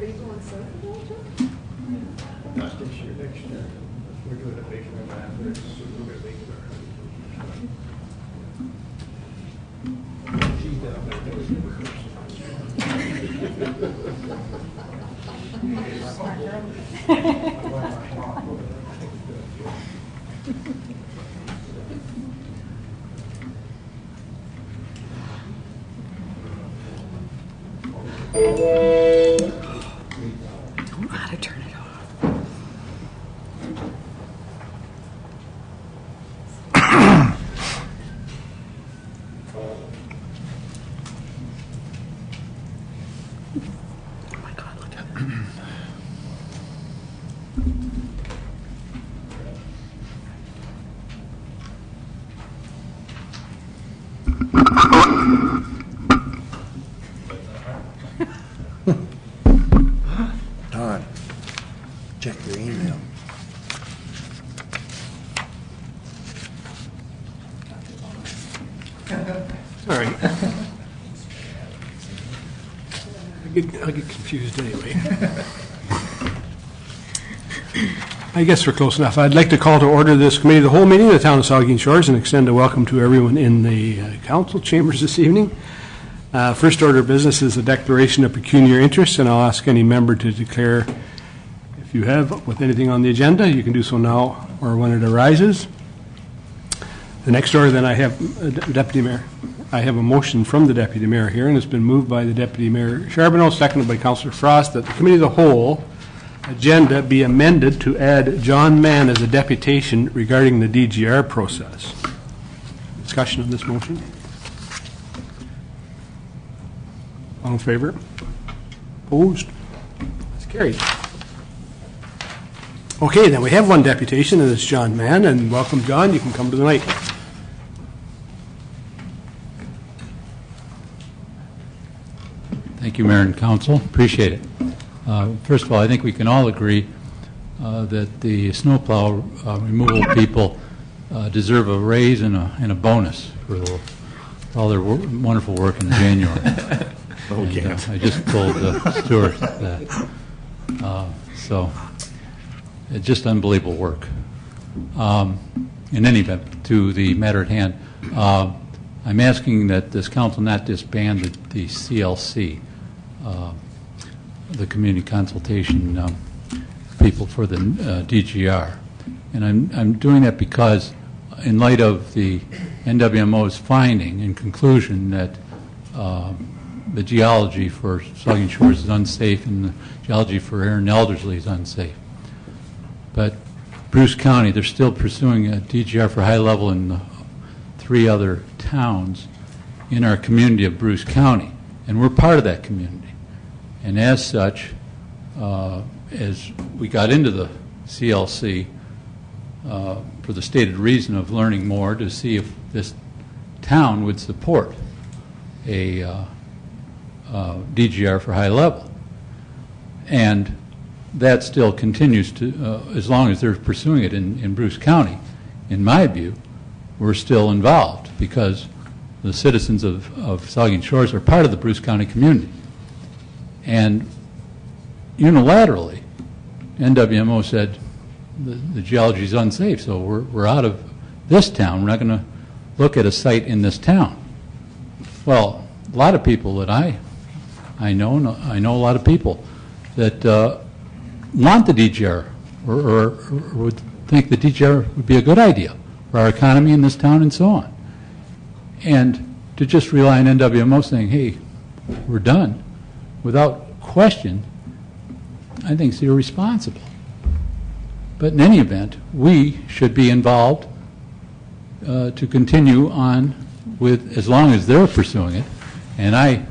Are you going south of Belgium? Not this year, next year. We're doing a big one after it's a little bit bigger. She's down there. Don't know how to turn it off. Oh my God, look at that. Don, check your email. Sorry. I get confused anyway. I guess we're close enough. I'd like to call to order this committee of the whole meeting of the town of Saugeen Shores and extend a welcome to everyone in the council chambers this evening. First order of business is a declaration of pecuniary interest, and I'll ask any member to declare if you have with anything on the agenda. You can do so now or when it arises. The next order, then, I have Deputy Mayor. I have a motion from the Deputy Mayor here, and it's been moved by the Deputy Mayor Charbonneau, seconded by Councillor Frost, that the Committee of the Whole agenda be amended to add John Mann as a deputation regarding the DGR process. Discussion of this motion? All in favor? Opposed? It's carried. Okay, then we have one deputation, and it's John Mann, and welcome, John. You can come to the mic. Thank you, Mayor and Council. Appreciate it. First of all, I think we can all agree that the snowplow removal people deserve a raise and a bonus for all their wonderful work in January. Okay. I just told Stuart that. So it's just unbelievable work. In any event, to the matter at hand, I'm asking that this council not disband the CLC, the community consultation people for the DGR. And I'm doing that because in light of the NWMO's finding and conclusion that the geology for Saugeen Shores is unsafe and the geology for Aaron Eldersley is unsafe. But Bruce County, they're still pursuing a DGR for high level in the 3 other towns in our community of Bruce County, and we're part of that community. And as such, as we got into the CLC for the stated reason of learning more to see if this town would support a DGR for high level. And that still continues to, as long as they're pursuing it in Bruce County, in my view, we're still involved because the citizens of Saugeen Shores are part of the Bruce County community. And unilaterally, NWMO said the geology is unsafe, so we're out of this town. We're not going to look at a site in this town. Well, a lot of people that I know a lot of people that want the DGR or would think the DGR would be a good idea for our economy in this town and so on. And to just rely on NWMO saying, hey, we're done, without question, I think is irresponsible. But in any event, we should be involved to continue on with, as long as they're pursuing it. And I,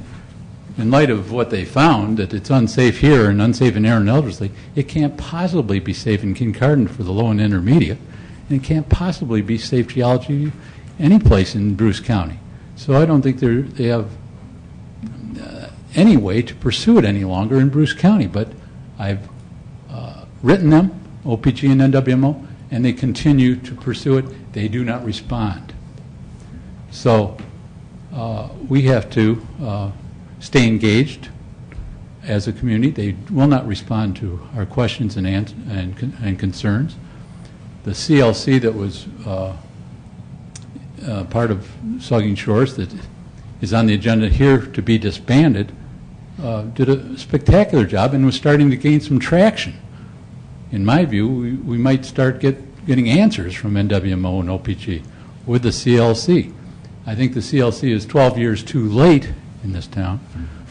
in light of what they found, that it's unsafe here and unsafe in Aaron Eldersley, it can't possibly be safe in Kincardine for the low and intermediate, and it can't possibly be safe geology any place in Bruce County. So I don't think they have any way to pursue it any longer in Bruce County. But I've written them, OPG and NWMO, and they continue to pursue it. They do not respond. So we have to stay engaged as a community. They will not respond to our questions and concerns. The CLC that was part of Saugeen Shores that is on the agenda here to be disbanded did a spectacular job and was starting to gain some traction. In my view, we might start getting answers from NWMO and OPG with the CLC. I think the CLC is 12 years too late in this town,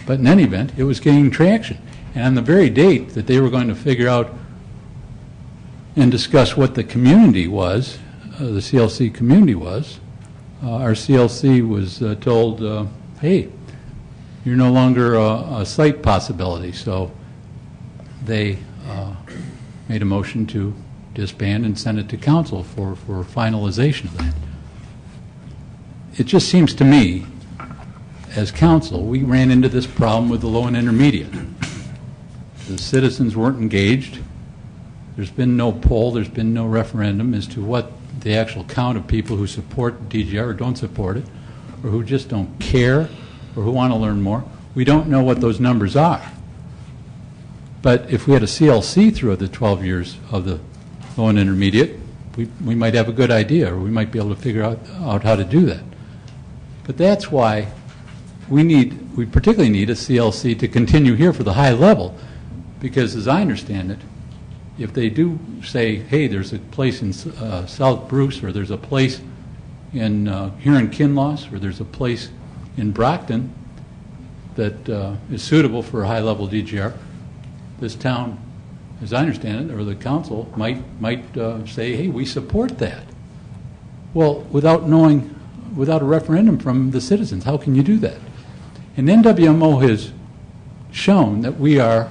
but in any event, it was gaining traction. And on the very date that they were going to figure out and discuss what the community was, the CLC community was, our CLC was told, hey, you're no longer a site possibility. So they made a motion to disband and send it to council for finalization of that. It just seems to me, as council, we ran into this problem with the low and intermediate. The citizens weren't engaged. There's been no poll, there's been no referendum as to what the actual count of people who support DGR or don't support it, or who just don't care, or who want to learn more. We don't know what those numbers are. But if we had a CLC through the 12 years of the low and intermediate, we might have a good idea, or we might be able to figure out how to do that. But that's why we particularly need a CLC to continue here for the high level, because as I understand it, if they do say, hey, there's a place in South Bruce, or there's a place in here in Kinloss, or there's a place in Brockton that is suitable for a high-level DGR, this town, as I understand it, or the council might say, hey, we support that. Well, without a referendum from the citizens, how can you do that? And NWMO has shown that we are,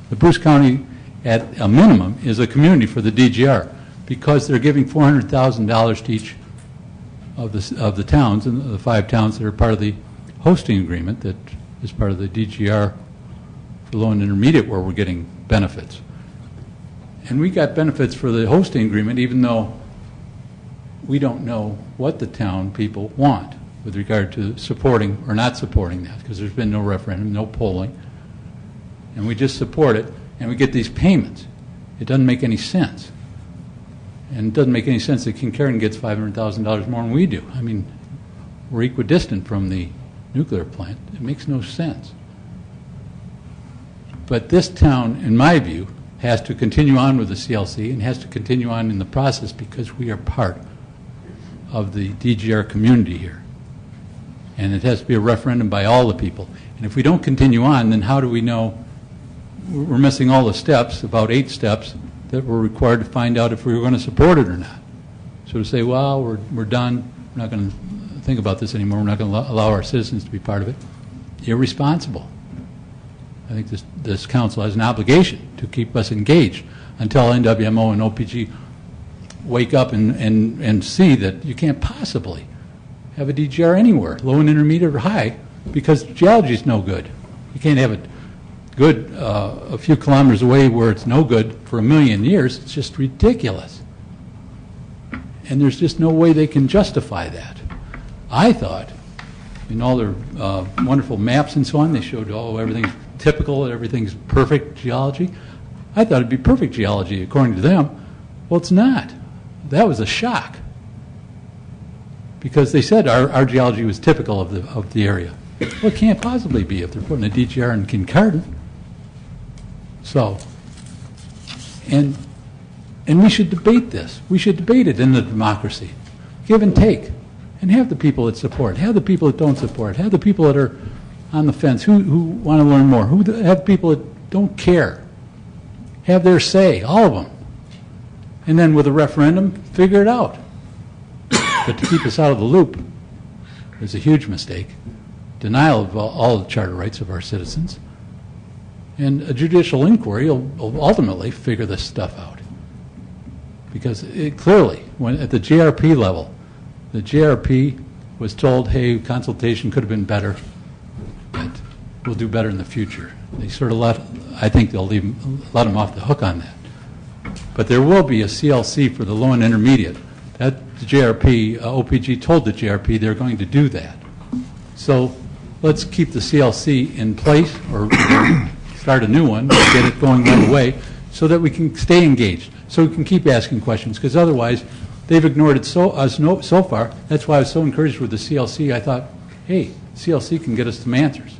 the Bruce County, at a minimum, is a community for the DGR, because they're giving $400,000 to each of the towns, and the 5 towns that are part of the hosting agreement that is part of the DGR for low and intermediate, where we're getting benefits. And we got benefits for the hosting agreement, even though we don't know what the town people want with regard to supporting or not supporting that, because there's been no referendum, no polling, and we just support it, and we get these payments. It doesn't make any sense. And it doesn't make any sense that Kincardine gets $500,000 more than we do. I mean, we're equidistant from the nuclear plant. It makes no sense. But this town, in my view, has to continue on with the CLC and has to continue on in the process, because we are part of the DGR community here. And it has to be a referendum by all the people. And if we don't continue on, then how do we know? We're missing all the steps, about 8 steps, that were required to find out if we were going to support it or not. So to say, well, we're done, we're not going to think about this anymore, we're not going to allow our citizens to be part of it, irresponsible. I think this council has an obligation to keep us engaged until NWMO and OPG wake up and see that you can't possibly have a DGR anywhere, low and intermediate or high, because geology is no good. You can't have it good a few kilometers away where it's no good for 1,000,000 years. It's just ridiculous. And there's just no way they can justify that. I thought, in all their wonderful maps and so on, they showed, oh, everything's typical, everything's perfect geology. I thought it'd be perfect geology according to them. Well, it's not. That was a shock, because they said our geology was typical of the area. Well, it can't possibly be if they're putting a DGR in Kincardine. So, and we should debate this. We should debate it in the democracy. Give and take. And have the people that support, have the people that don't support, have the people that are on the fence, who want to learn more, have people that don't care, have their say, all of them. And then with a referendum, figure it out. But to keep us out of the loop is a huge mistake. Denial of all the charter rights of our citizens. And a judicial inquiry will ultimately figure this stuff out. Because it clearly, when at the JRP level, the JRP was told, hey, consultation could have been better, but we'll do better in the future. They sort of I think they'll let them off the hook on that. But there will be a CLC for the low and intermediate. That the JRP, OPG told the JRP they're going to do that. So let's keep the CLC in place, or start a new one, get it going right away, so that we can stay engaged, so we can keep asking questions, because otherwise, they've ignored it so far. That's why I was so encouraged with the CLC. I thought, hey, CLC can get us some answers.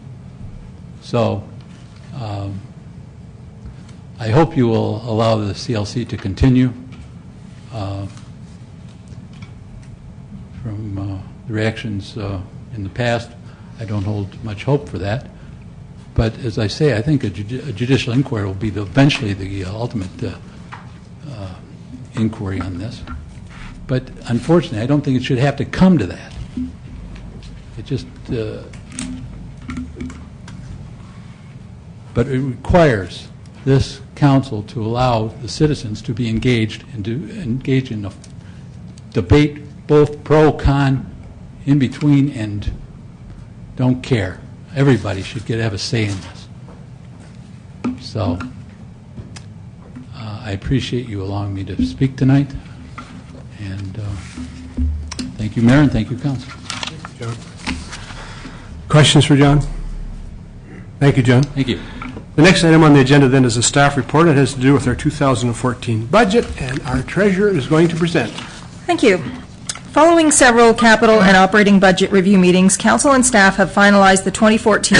So I hope you will allow the CLC to continue. From the reactions in the past, I don't hold much hope for that. But as I say, I think a judicial inquiry will be eventually the ultimate inquiry on this. But unfortunately, I don't think it should have to come to that. It just, but it requires this council to allow the citizens to be engaged and to engage in a debate, both pro, con, in between, and don't care. Everybody should have a say in this. So I appreciate you allowing me to speak tonight. And thank you, Mayor, and thank you, Council. John. Questions for John? Thank you, John. Thank you. The next item on the agenda then is a staff report. It has to do with our 2014 budget, and our treasurer is going to present. Thank you. Following several capital and operating budget review meetings, council and staff have finalized the 2014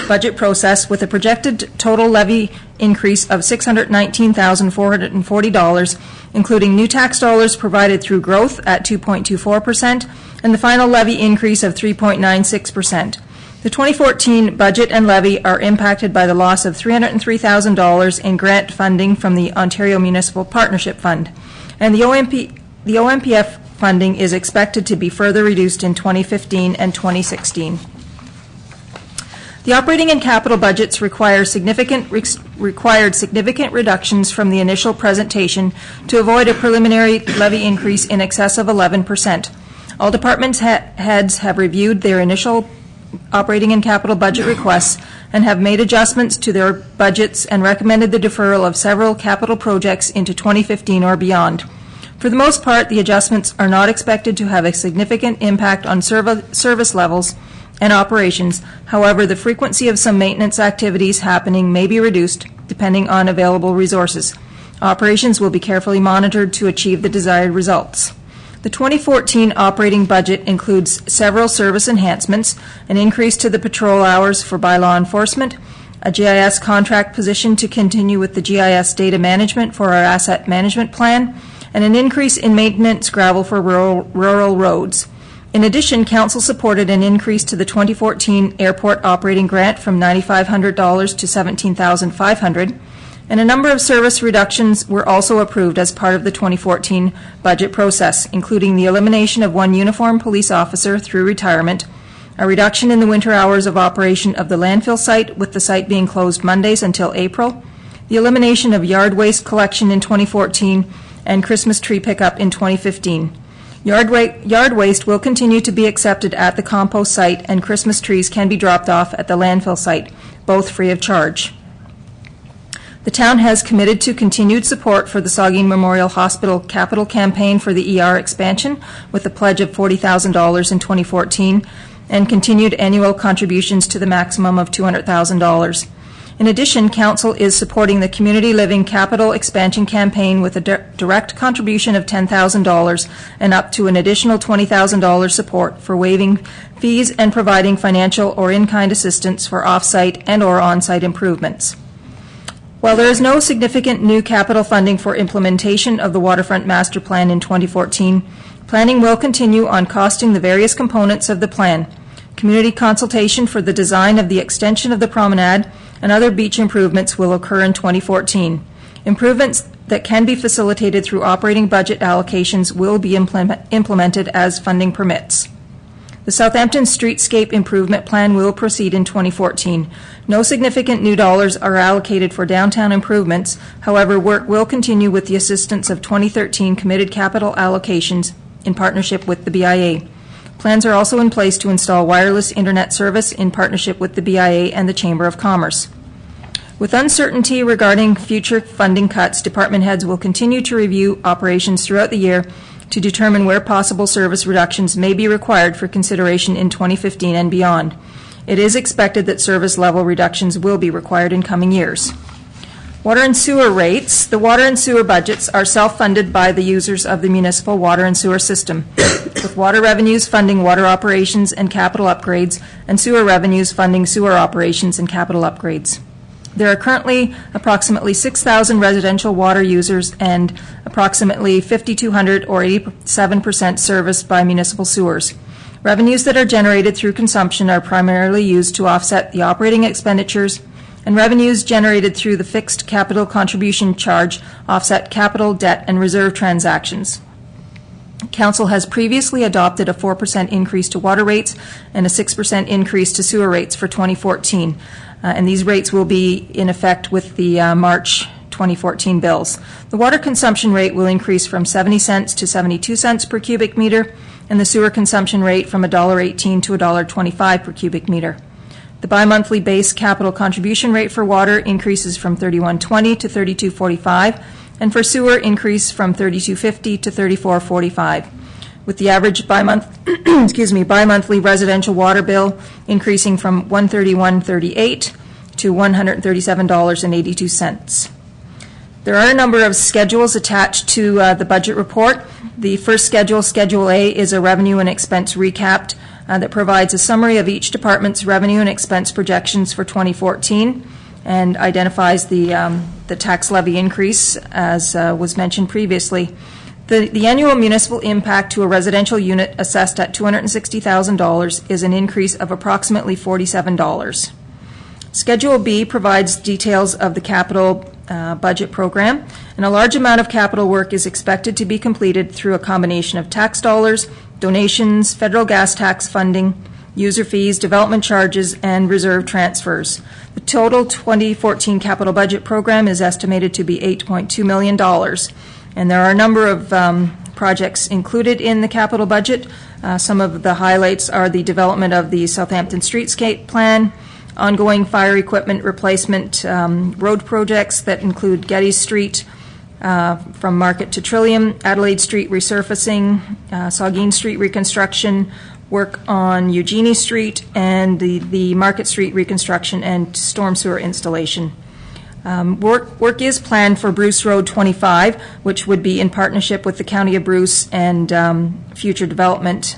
budget process with a projected total levy increase of $619,440, including new tax dollars provided through growth at 2.24% and the final levy increase of 3.96%. The 2014 budget and levy are impacted by the loss of $303,000 in grant funding from the Ontario Municipal Partnership Fund, and the OMPF funding is expected to be further reduced in 2015 and 2016. The operating and capital budgets required significant reductions from the initial presentation to avoid a preliminary levy increase in excess of 11%. All department heads have reviewed their initial operating and capital budget requests and have made adjustments to their budgets and recommended the deferral of several capital projects into 2015 or beyond. For the most part, the adjustments are not expected to have a significant impact on service levels and operations. However, the frequency of some maintenance activities happening may be reduced depending on available resources. Operations will be carefully monitored to achieve the desired results. The 2014 operating budget includes several service enhancements, an increase to the patrol hours for bylaw enforcement, a GIS contract position to continue with the GIS data management for our asset management plan, and an increase in maintenance gravel for rural roads. In addition, Council supported an increase to the 2014 airport operating grant from $9,500 to $17,500, and a number of service reductions were also approved as part of the 2014 budget process, including the elimination of one uniformed police officer through retirement, a reduction in the winter hours of operation of the landfill site, with the site being closed Mondays until April, the elimination of yard waste collection in 2014, and Christmas tree pickup in 2015. Yard waste will continue to be accepted at the compost site, and Christmas trees can be dropped off at the landfill site, both free of charge. The town has committed to continued support for the Saugeen Memorial Hospital capital campaign for the ER expansion, with a pledge of $40,000 in 2014, and continued annual contributions to the maximum of $200,000. In addition, Council is supporting the Community Living Capital Expansion Campaign with a direct contribution of $10,000 and up to an additional $20,000 support for waiving fees and providing financial or in-kind assistance for off-site and or on-site improvements. While there is no significant new capital funding for implementation of the Waterfront Master Plan in 2014, planning will continue on costing the various components of the plan. Community consultation for the design of the extension of the promenade and other beach improvements will occur in 2014. Improvements that can be facilitated through operating budget allocations will be implemented as funding permits. The Southampton Streetscape Improvement Plan will proceed in 2014. No significant new dollars are allocated for downtown improvements. However, work will continue with the assistance of 2013 committed capital allocations in partnership with the BIA. Plans are also in place to install wireless internet service in partnership with the BIA and the Chamber of Commerce. With uncertainty regarding future funding cuts, department heads will continue to review operations throughout the year to determine where possible service reductions may be required for consideration in 2015 and beyond. It is expected that service level reductions will be required in coming years. Water and sewer rates. The water and sewer budgets are self-funded by the users of the municipal water and sewer system, with water revenues funding water operations and capital upgrades, and sewer revenues funding sewer operations and capital upgrades. There are currently approximately 6,000 residential water users and approximately 5,200 or 87% serviced by municipal sewers. Revenues that are generated through consumption are primarily used to offset the operating expenditures, and revenues generated through the fixed capital contribution charge offset capital, debt, and reserve transactions. Council has previously adopted a 4% increase to water rates and a 6% increase to sewer rates for 2014, and these rates will be in effect with the March 2014 bills. The water consumption rate will increase from 70 cents to 72 cents per cubic meter, and the sewer consumption rate from $1.18 to $1.25 per cubic meter. The bi-monthly base capital contribution rate for water increases from $31.20 to $32.45, and for sewer increase from $32.50 to $34.45, with the average bi-monthly residential water bill increasing from $131.38 to $137.82. There are a number of schedules attached to the budget report. The first schedule, Schedule A, is a revenue and expense recap that provides a summary of each department's revenue and expense projections for 2014 and identifies the tax levy increase, as was mentioned previously. The annual municipal impact to a residential unit assessed at $260,000 is an increase of approximately $47. Schedule B provides details of the capital budget program, and a large amount of capital work is expected to be completed through a combination of tax dollars, donations, federal gas tax funding, user fees, development charges, and reserve transfers. The total 2014 capital budget program is estimated to be $8.2 million, and there are a number of projects included in the capital budget. Some of the highlights are the development of the Southampton Streetscape Plan, ongoing fire equipment replacement road projects that include Getty Street from Market to Trillium, Adelaide Street resurfacing, Saugeen Street reconstruction, work on Eugenie Street, and the Market Street reconstruction and storm sewer installation. Work is planned for Bruce Road 25, which would be in partnership with the County of Bruce and future development,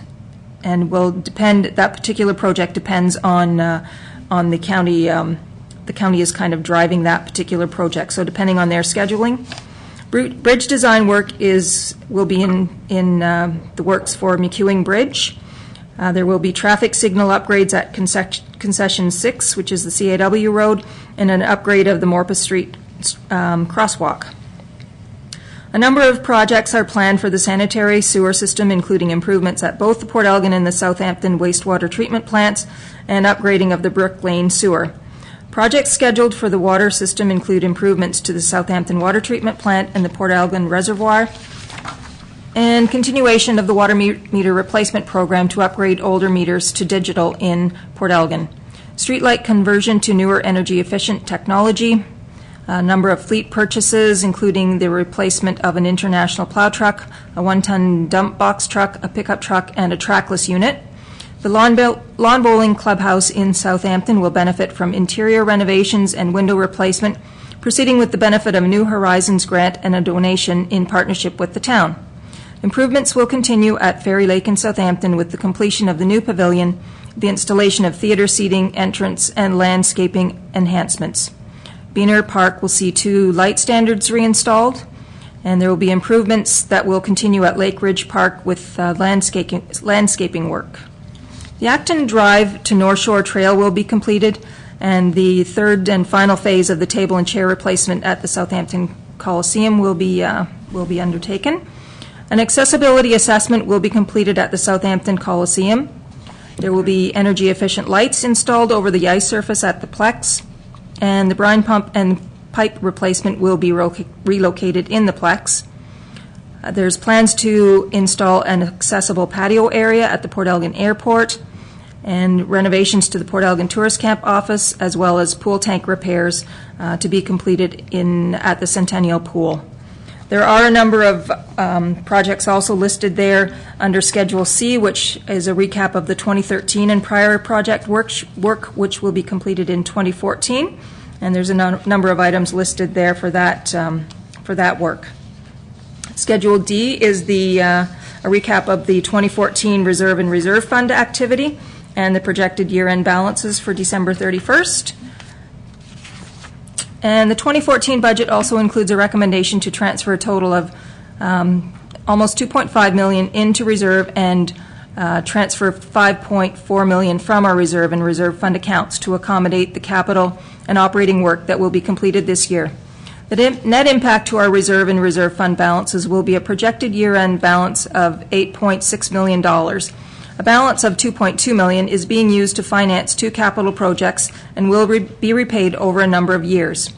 and will depend. That particular project depends on the county. The county is kind of driving that particular project, so depending on their scheduling. Bridge design work will be in the works for McEwing Bridge. There will be traffic signal upgrades at Concession 6, which is the CAW Road, and an upgrade of the Morpeth Street crosswalk. A number of projects are planned for the sanitary sewer system, including improvements at both the Port Elgin and the Southampton wastewater treatment plants and upgrading of the Brook Lane sewer. Projects scheduled for the water system include improvements to the Southampton water treatment plant and the Port Elgin reservoir, and continuation of the water meter replacement program to upgrade older meters to digital in Port Elgin. Streetlight conversion to newer energy-efficient technology. A number of fleet purchases, including the replacement of an international plow truck, a 1-ton dump box truck, a pickup truck, and a trackless unit. The lawn bowling clubhouse in Southampton will benefit from interior renovations and window replacement, proceeding with the benefit of a New Horizons grant and a donation in partnership with the town. Improvements will continue at Fairy Lake in Southampton with the completion of the new pavilion, the installation of theater seating, entrance, and landscaping enhancements. Beaner Park will see 2 light standards reinstalled, and there will be improvements that will continue at Lake Ridge Park with landscaping work. The Acton Drive to North Shore Trail will be completed, and the third and final phase of the table and chair replacement at the Southampton Coliseum will be undertaken. An accessibility assessment will be completed at the Southampton Coliseum. There will be energy-efficient lights installed over the ice surface at the Plex, and the brine pump and pipe replacement will be relocated in the Plex. There's plans to install an accessible patio area at the Port Elgin Airport, and renovations to the Port Elgin Tourist Camp office, as well as pool tank repairs to be completed at the Centennial Pool. There are a number of projects also listed there under Schedule C, which is a recap of the 2013 and prior project work which will be completed in 2014. And there's a number of items listed there for that work. Schedule D is a recap of the 2014 Reserve and Reserve Fund activity and the projected year-end balances for December 31st. And the 2014 budget also includes a recommendation to transfer a total of almost $2.5 million into reserve and transfer $5.4 million from our reserve and reserve fund accounts to accommodate the capital and operating work that will be completed this year. The net impact to our reserve and reserve fund balances will be a projected year-end balance of $8.6 million. A balance of $2.2 million is being used to finance 2 capital projects and will be repaid over a number of years.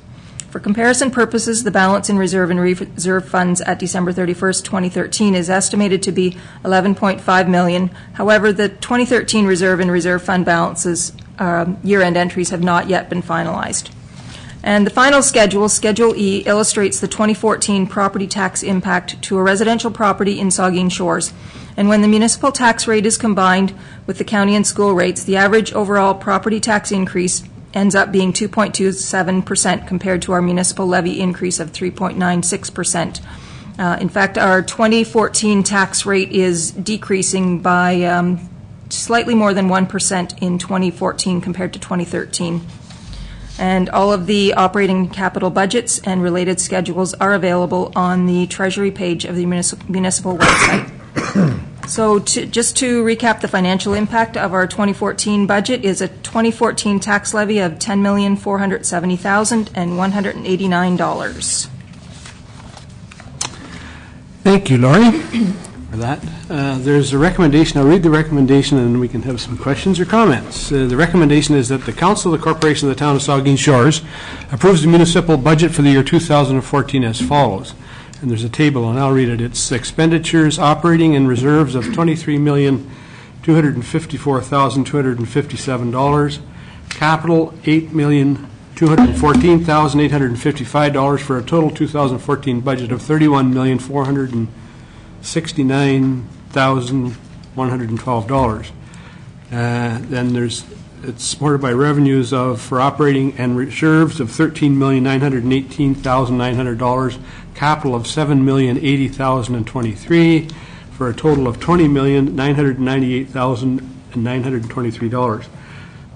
For comparison purposes, the balance in reserve and reserve funds at December 31st, 2013 is estimated to be $11.5 million. However, the 2013 reserve and reserve fund balances year-end entries have not yet been finalized. And the final schedule, Schedule E, illustrates the 2014 property tax impact to a residential property in Saugeen Shores. And when the municipal tax rate is combined with the county and school rates, the average overall property tax increase ends up being 2.27% compared to our municipal levy increase of 3.96%. In fact, our 2014 tax rate is decreasing by slightly more than 1% in 2014 compared to 2013. And all of the operating capital budgets and related schedules are available on the Treasury page of the municipal website. So just to recap, the financial impact of our 2014 budget is a 2014 tax levy of $10,470,189. Thank you, Laurie, for that. There's a recommendation. I'll read the recommendation and we can have some questions or comments. The recommendation is that the Council of the Corporation of the Town of Saugeen Shores approves the municipal budget for the year 2014 as follows. And there's a table, and I'll read it. It's expenditures, operating, and reserves of $23,254,257. Capital, $8,214,855 for a total 2014 budget of $31,469,112. Then it's supported by revenues for operating and reserves of $13,918,900. Capital of $7,080,023 for a total of $20,998,923.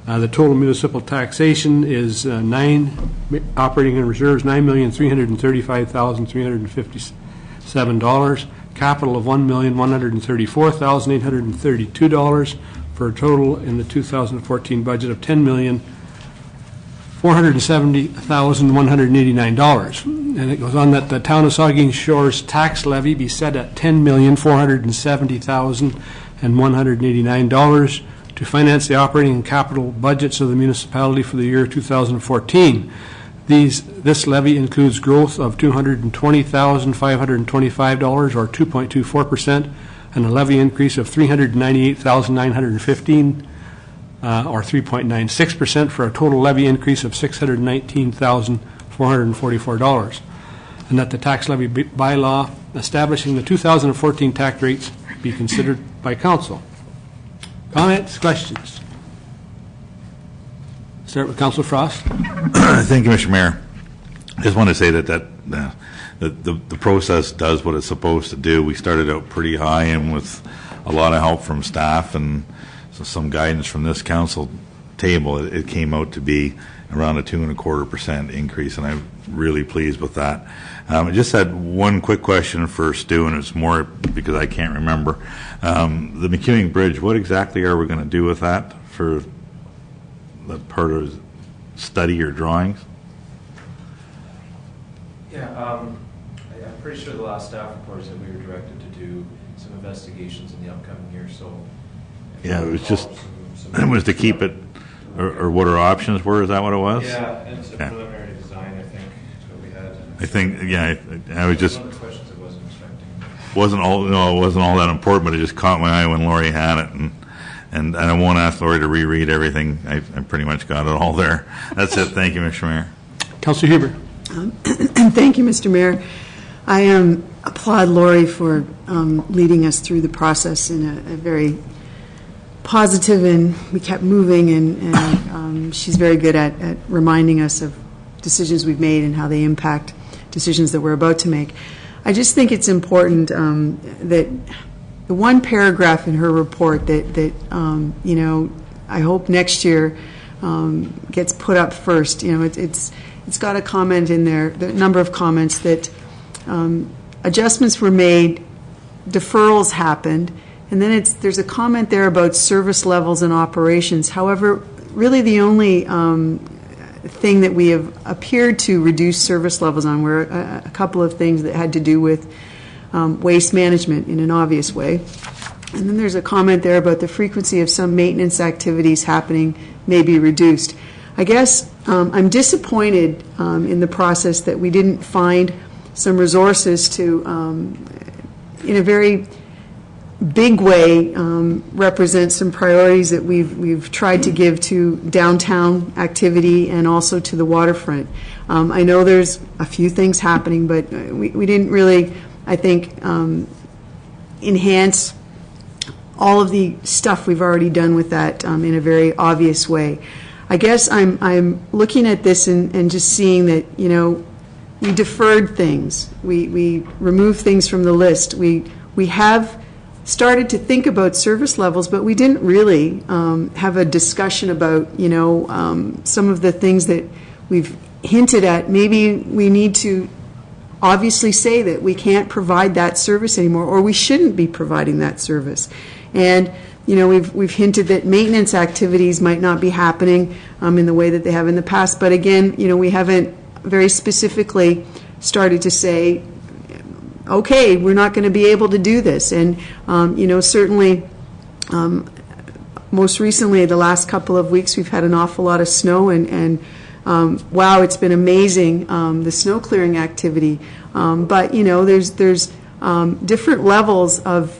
The total municipal taxation is operating and reserves $9,335,357. Capital of $1,134,832 for a total in the 2014 budget of $10,470,189. And it goes on that the Town of Saugeen Shores tax levy be set at $10,470,189 to finance the operating and capital budgets of the municipality for the year 2014. This levy includes growth of $220,525 or 2.24%, and a levy increase of $398,915 or 3.96% for a total levy increase of $619,444. And that the tax levy bylaw establishing the 2014 tax rates be considered by council. Comments, questions? Start with Councilor Frost. Thank you, Mr. Mayor. I just want to say that the process does what it's supposed to do. We started out pretty high and with a lot of help from staff and some guidance from this council table. It came out to be around a 2.25% increase, and I'm really pleased with that. I just had one quick question for Stu, and it's more because I can't remember. The McEwing Bridge, what exactly are we going to do with that for the part of study or drawings? Yeah, I'm pretty sure the last staff report is that we were directed to do some investigations in the upcoming year, so. Yeah, it was just, it was to keep it, or what our options were, is that what it was? Yeah, and it's a preliminary design, I think, is what we had. I think, yeah, I was just. One of the questions I wasn't expecting. It wasn't all that important, but it just caught my eye when Lori had it, and I won't ask Lori to reread everything. I pretty much got it all there. That's it. Thank you, Mr. Mayor. Councilor Huber. Thank you, Mr. Mayor. I applaud Lori for leading us through the process in a very positive, and we kept moving, and she's very good at reminding us of decisions we've made and how they impact decisions that we're about to make. I just think it's important that the one paragraph in her report that you know, I hope next year gets put up first. You know, it's got a comment in there, the number of comments that adjustments were made, deferrals happened, and then there's a comment there about service levels and operations. However, really the only thing that we have appeared to reduce service levels on were a couple of things that had to do with waste management in an obvious way. And then there's a comment there about the frequency of some maintenance activities happening may be reduced. I guess I'm disappointed in the process that we didn't find some resources to, in a very big way, represent some priorities that we've tried to give to downtown activity and also to the waterfront. I know there's a few things happening, but we didn't really, I think, enhance all of the stuff we've already done with that in a very obvious way. I guess I'm looking at this and just seeing that, you know, we deferred things. We removed things from the list. We have started to think about service levels, but we didn't really have a discussion about, you know, some of the things that we've hinted at. Maybe we need to obviously say that we can't provide that service anymore, or we shouldn't be providing that service. And you know, we've hinted that maintenance activities might not be happening in the way that they have in the past. But again, you know, we haven't very specifically started to say, okay, we're not going to be able to do this. And you know, certainly, most recently, the last couple of weeks, we've had an awful lot of snow, and wow, it's been amazing, the snow clearing activity. But you know, there's different levels of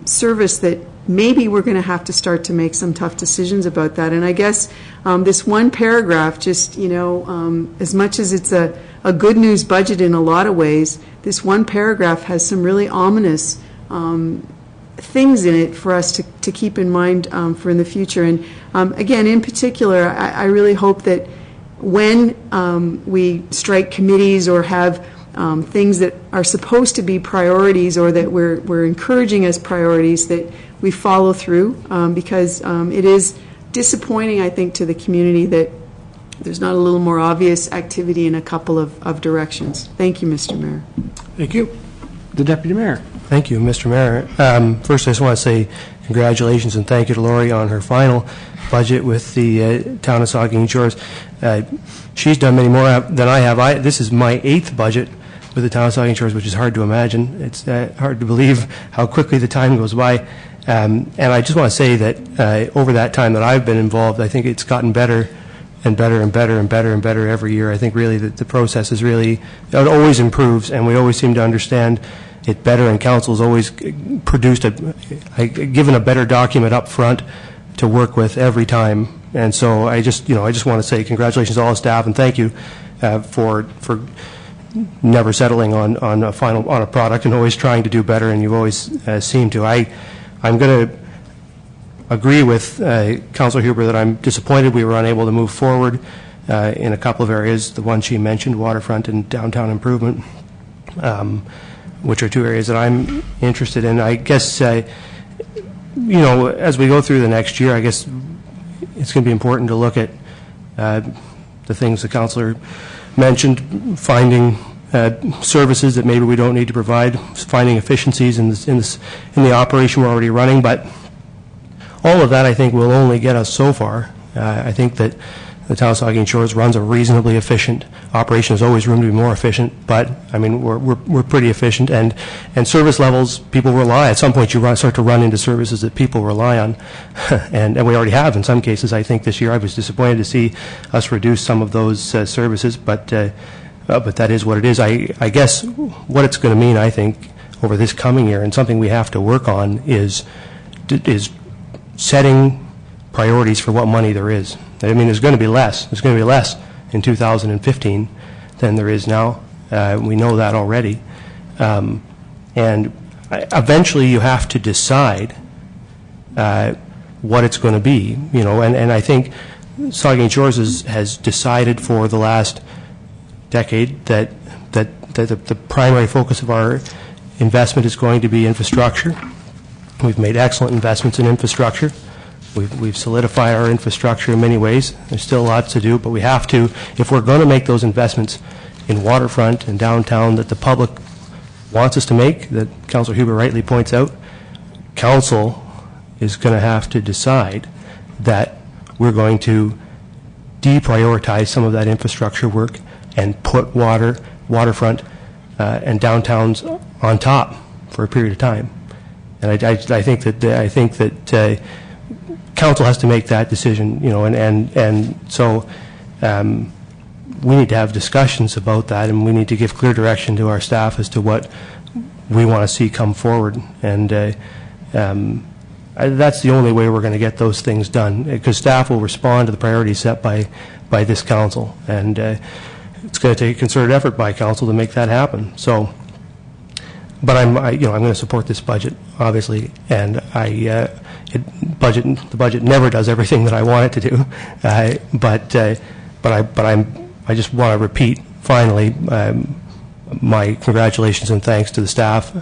service that maybe we're going to have to start to make some tough decisions about that. And I guess this one paragraph, just, you know, as much as it's a good news budget in a lot of ways, this one paragraph has some really ominous things in it for us to keep in mind for in the future. And again, in particular, I really hope that when we strike committees or have things that are supposed to be priorities, or that we're encouraging as priorities, that we follow through, because it is disappointing, I think, to the community that there's not a little more obvious activity in a couple of directions. Thank you, Mr. Mayor. Thank you. The Deputy Mayor. Thank you, Mr. Mayor. First, I just want to say congratulations and thank you to Lori on her final budget with the town of Saugeen Shores. She's done many more than I have. This is my 8th budget with the town of Saugeen Shores, which is hard to imagine. It's hard to believe how quickly the time goes by. And I just want to say that over that time that I've been involved, I think it's gotten better and better and better and better and better every year. I think really that the process is really, it always improves, and we always seem to understand it better, and council's always produced given a better document up front to work with every time. And so I just want to say congratulations to all the staff, and thank you for never settling on a product and always trying to do better, and you always seem to. I'm going to agree with Councilor Huber that I'm disappointed we were unable to move forward in a couple of areas, the one she mentioned, waterfront and downtown improvement, which are two areas that I'm interested in. I guess, you know, as we go through the next year, I guess it's going to be important to look at the things the Councilor mentioned, finding services that maybe we don't need to provide, finding efficiencies in the operation we're already running. But all of that, I think, will only get us so far. I think that the town of Saugeen Shores runs a reasonably efficient operation. There's always room to be more efficient, but I mean we're pretty efficient, and service levels people rely. At some point, you start to run into services that people rely on, and we already have in some cases. I think this year I was disappointed to see us reduce some of those services, but that is what it is. I guess what it's going to mean, I think, over this coming year, and something we have to work on is setting priorities for what money there is. I mean, there's going to be less. There's going to be less in 2015 than there is now. We know that already. And eventually you have to decide what it's going to be, you know, and I think Saugeen Shores has decided for the last decade that the primary focus of our investment is going to be infrastructure. We've made excellent investments in infrastructure. We've solidified our infrastructure in many ways. There's still lots to do, but we have to, if we're going to make those investments in waterfront and downtown that the public wants us to make, that Councillor Huber rightly points out, Council is going to have to decide that we're going to deprioritize some of that infrastructure work and put waterfront and downtowns on top for a period of time. And I think that Council has to make that decision, you know, and so we need to have discussions about that, and we need to give clear direction to our staff as to what we want to see come forward. And that's the only way we're going to get those things done, because staff will respond to the priorities set by this Council, and it's going to take a concerted effort by Council to make that happen. So, but I'm going to support this budget, obviously, and the budget never does everything that I want it to do, but I just want to repeat finally my congratulations and thanks to the staff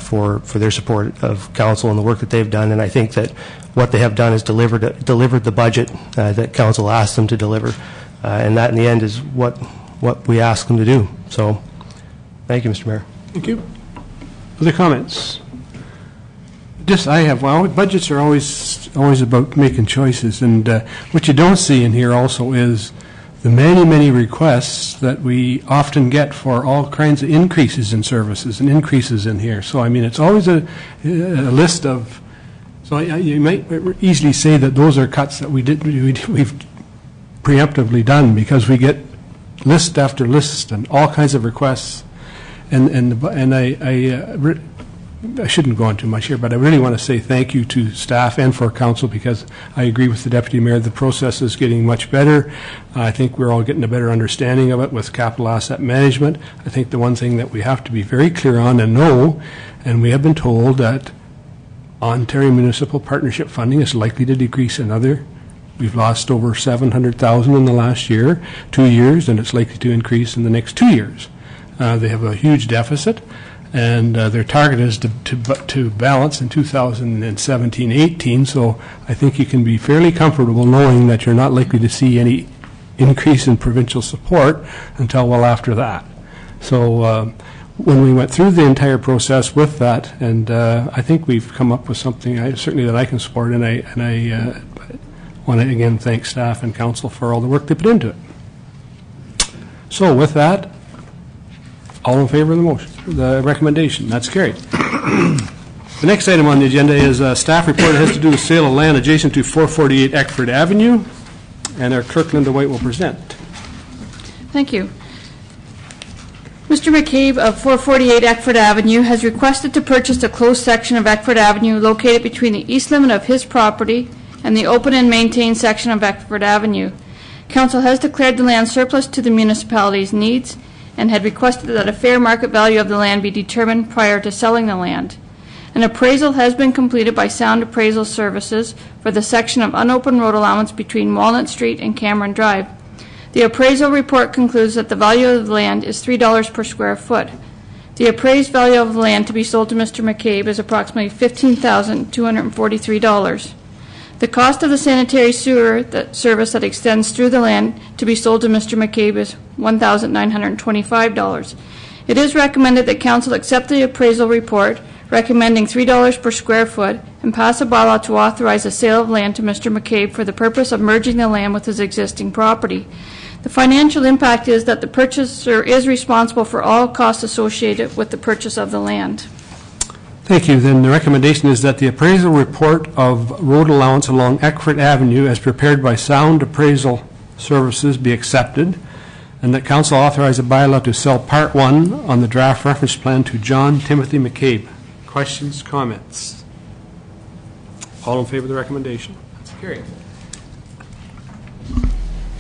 for their support of Council and the work that they've done, and I think that what they have done is delivered the budget that Council asked them to deliver, and that in the end is what we asked them to do. So, thank you, Mr. Mayor. Thank you. Other comments? Budgets are always about making choices, and what you don't see in here also is the many requests that we often get for all kinds of increases in services and increases in here. So, I mean, it's always a list of, so you might easily say that those are cuts that we've preemptively done, because we get list after list and all kinds of requests. And I shouldn't go on too much here, but I really want to say thank you to staff and for Council, because I agree with the Deputy Mayor. The process is getting much better. I think we're all getting a better understanding of it with capital asset management. I think the one thing that we have to be very clear on and know, and we have been told that Ontario Municipal Partnership funding is likely to decrease another. We've lost over $700,000 in the last 2 years, and it's likely to increase in the next 2 years. They have a huge deficit, and their target is to balance in 2017-18, so I think you can be fairly comfortable knowing that you're not likely to see any increase in provincial support until well after that. So when we went through the entire process with that, and I think we've come up with something certainly that I can support, and I want to again thank staff and Council for all the work they put into it. So with that, all in favor of the motion, the recommendation? That's carried. The next item on the agenda is a staff report that has to do with sale of land adjacent to 448 Eckford Avenue, and our clerk, Linda White, will present. Thank you. Mr. McCabe of 448 Eckford Avenue has requested to purchase a closed section of Eckford Avenue located between the east limit of his property and the open and maintained section of Eckford Avenue. Council has declared the land surplus to the municipality's needs and had requested that a fair market value of the land be determined prior to selling the land. An appraisal has been completed by Sound Appraisal Services for the section of unopened road allowance between Walnut Street and Cameron Drive. The appraisal report concludes that the value of the land is $3 per square foot. The appraised value of the land to be sold to Mr. McCabe is approximately $15,243. The cost of the sanitary sewer service that extends through the land to be sold to Mr. McCabe is $1,925. It is recommended that Council accept the appraisal report, recommending $3 per square foot, and pass a bylaw to authorize the sale of land to Mr. McCabe for the purpose of merging the land with his existing property. The financial impact is that the purchaser is responsible for all costs associated with the purchase of the land. Thank you. Then the recommendation is that the appraisal report of road allowance along Eckford Avenue as prepared by Sound Appraisal Services be accepted, and that Council authorize a bylaw to sell Part 1 on the draft reference plan to John Timothy McCabe. Questions, comments? All in favor of the recommendation? That's carried.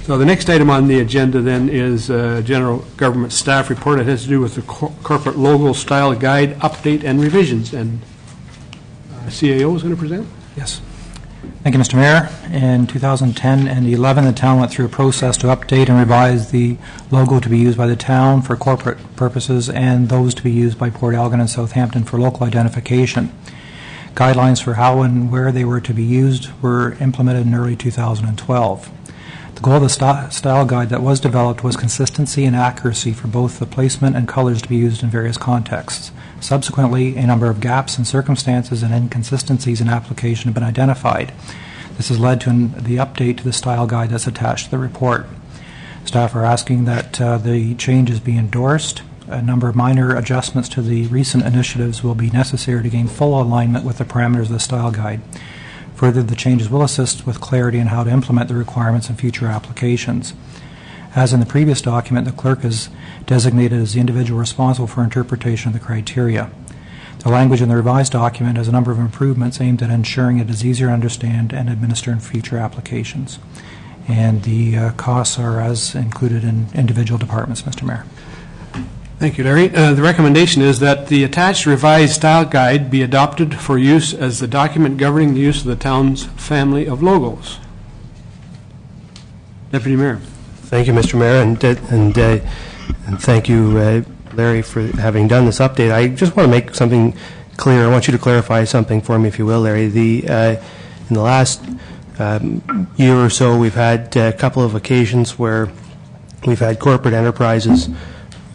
So the next item on the agenda then is general government staff report. It has to do with the corporate logo style guide update and revisions. And CAO is going to present. Yes. Thank you, Mr. Mayor. In 2010 and 11, the town went through a process to update and revise the logo to be used by the town for corporate purposes and those to be used by Port Elgin and Southampton for local identification. Guidelines for how and where they were to be used were implemented in early 2012. The goal of the style guide that was developed was consistency and accuracy for both the placement and colors to be used in various contexts. Subsequently, a number of gaps in circumstances and inconsistencies in application have been identified. This has led to the update to the style guide that's attached to the report. Staff are asking that the changes be endorsed. A number of minor adjustments to the recent initiatives will be necessary to gain full alignment with the parameters of the style guide. Further, the changes will assist with clarity on how to implement the requirements in future applications. As in the previous document, the clerk is designated as the individual responsible for interpretation of the criteria. The language in the revised document has a number of improvements aimed at ensuring it is easier to understand and administer in future applications. And the costs are as included in individual departments, Mr. Mayor. Thank you, Larry. The recommendation is that the attached revised style guide be adopted for use as the document governing the use of the town's family of logos. Deputy Mayor. Thank you, Mr. Mayor, and thank you, Larry, for having done this update. I just want to make something clear. I want you to clarify something for me, if you will, Larry. In the last year or so, we've had a couple of occasions where we've had corporate enterprises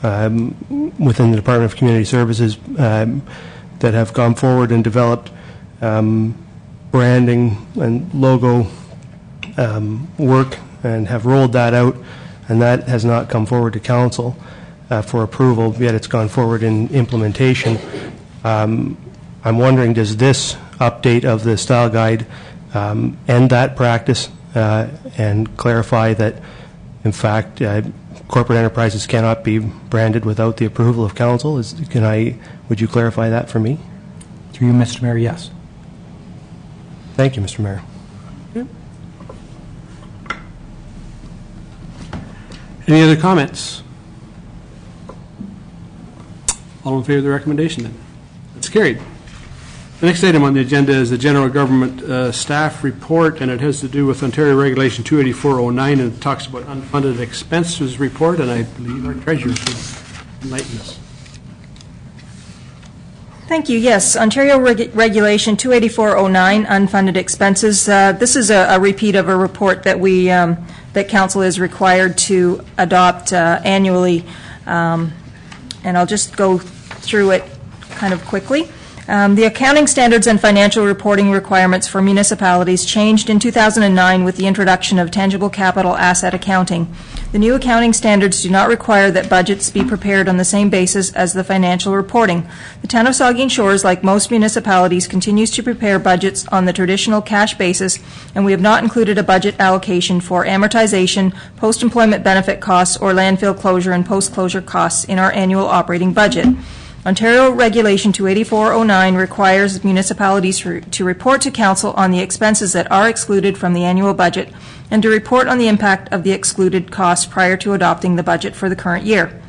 within the Department of Community Services that have gone forward and developed branding and logo work and have rolled that out, and that has not come forward to council for approval, yet it's gone forward in implementation. I'm wondering, does this update of the style guide end that practice and clarify that, in fact, corporate enterprises cannot be branded without the approval of council? Would you clarify that for me? Through you, Mr. Mayor, yes. Thank you, Mr. Mayor. Any other comments? All in favor of the recommendation, then? It's carried. The next item on the agenda is the general government staff report, and it has to do with Ontario Regulation 28409, and it talks about unfunded expenses report, and I believe our treasurer should enlighten us. Thank you. Yes, Ontario Regulation 28409, unfunded expenses. This is a repeat of a report that that council is required to adopt annually, and I'll just go through it kind of quickly. The accounting standards and financial reporting requirements for municipalities changed in 2009 with the introduction of tangible capital asset accounting. The new accounting standards do not require that budgets be prepared on the same basis as the financial reporting. The town of Saugeen Shores, like most municipalities, continues to prepare budgets on the traditional cash basis, and we have not included a budget allocation for amortization, post-employment benefit costs, or landfill closure and post-closure costs in our annual operating budget. Ontario Regulation 28409 requires municipalities to report to council on the expenses that are excluded from the annual budget and to report on the impact of the excluded costs prior to adopting the budget for the current year.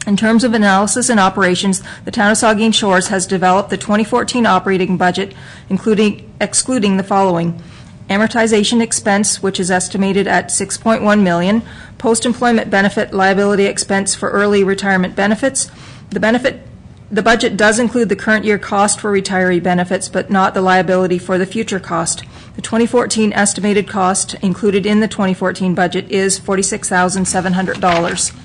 In terms of analysis and operations, the town of Saugeen Shores has developed the 2014 operating budget, excluding the following: amortization expense, which is estimated at $6.1 million, post-employment benefit liability expense for early retirement benefits. The budget does include the current year cost for retiree benefits, but not the liability for the future cost. The 2014 estimated cost included in the 2014 budget is $46,700.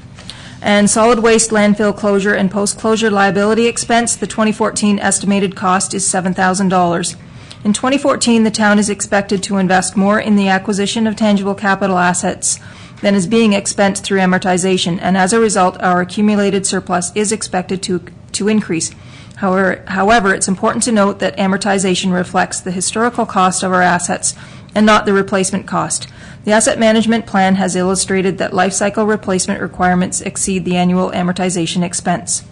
And solid waste landfill closure and post-closure liability expense, the 2014 estimated cost is $7,000. In 2014, the town is expected to invest more in the acquisition of tangible capital assets than is being expensed through amortization, and as a result, our accumulated surplus is expected to increase. However, it's important to note that amortization reflects the historical cost of our assets and not the replacement cost. The asset management plan has illustrated that life cycle replacement requirements exceed the annual amortization expense.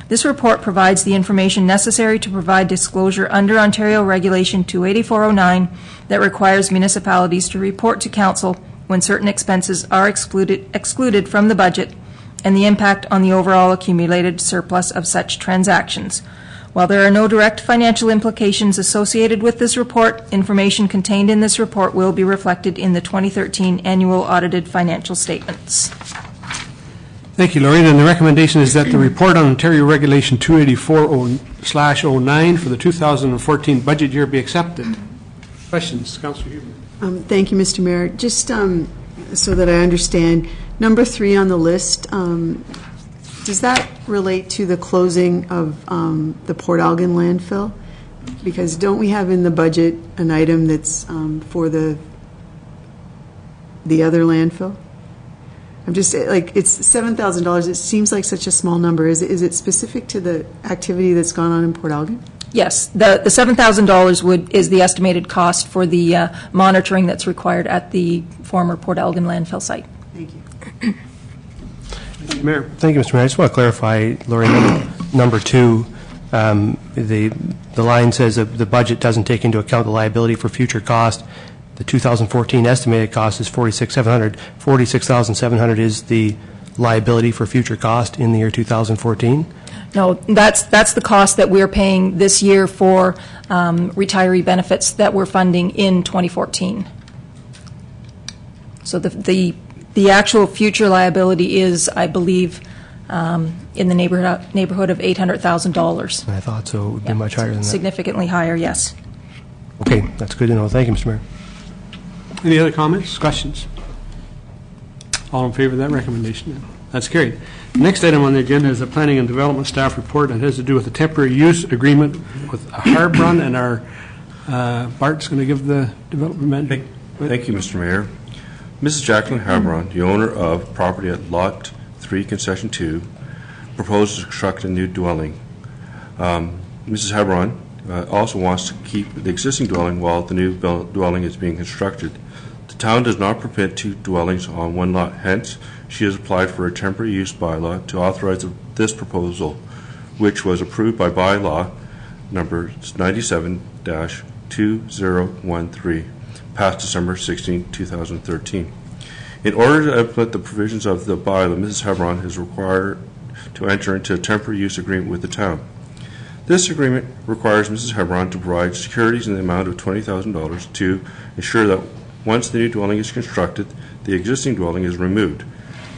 This report provides the information necessary to provide disclosure under Ontario Regulation 28409 that requires municipalities to report to council when certain expenses are excluded from the budget, and the impact on the overall accumulated surplus of such transactions. While there are no direct financial implications associated with this report, information contained in this report will be reflected in the 2013 annual audited financial statements. Thank you, Laurie. And the recommendation is that the report on Ontario Regulation 284/09 for the 2014 budget year be accepted. Questions? Councillor Huber. Thank you, Mr. Mayor. Just so that I understand, number 3 on the list, does that relate to the closing of the Port Elgin landfill? Because don't we have in the budget an item that's for the other landfill? I'm just, like, it's $7,000. It seems like such a small number. Is it specific to the activity that's gone on in Port Elgin? Yes, the $7,000 is the estimated cost for the monitoring that's required at the former Port Elgin landfill site. Thank you. Mayor. Thank you, Mr. Mayor. I just want to clarify, Laurie, number 2, the line says that the budget doesn't take into account the liability for future cost. The 2014 estimated cost is $46,700. $46,700 is the liability for future cost in the year 2014. No, that's the cost that we're paying this year for retiree benefits that we're funding in 2014. So the actual future liability is, I believe, in the neighborhood of $800,000. I thought so. It would be much higher than that. Significantly higher, yes. Okay, that's good to know. Thank you, Mr. Mayor. Any other comments, questions? All in favor of that recommendation? That's carried. The next item on the agenda is the Planning and Development Staff Report, and it has to do with the temporary use agreement with Harbrun, and our Bart's going to give the development manager. Thank you, Mr. Mayor. Mrs. Jacqueline Harbrun, the owner of property at Lot 3, Concession 2, proposes to construct a new dwelling. Mrs. Harbrun also wants to keep the existing dwelling while the new dwelling is being constructed. The town does not permit 2 dwellings on one lot, hence she has applied for a temporary use bylaw to authorize this proposal, which was approved by bylaw number 97-2013, passed December 16, 2013. In order to implement the provisions of the bylaw, Mrs. Harbrun is required to enter into a temporary use agreement with the town. This agreement requires Mrs. Harbrun to provide securities in the amount of $20,000 to ensure that once the new dwelling is constructed, the existing dwelling is removed,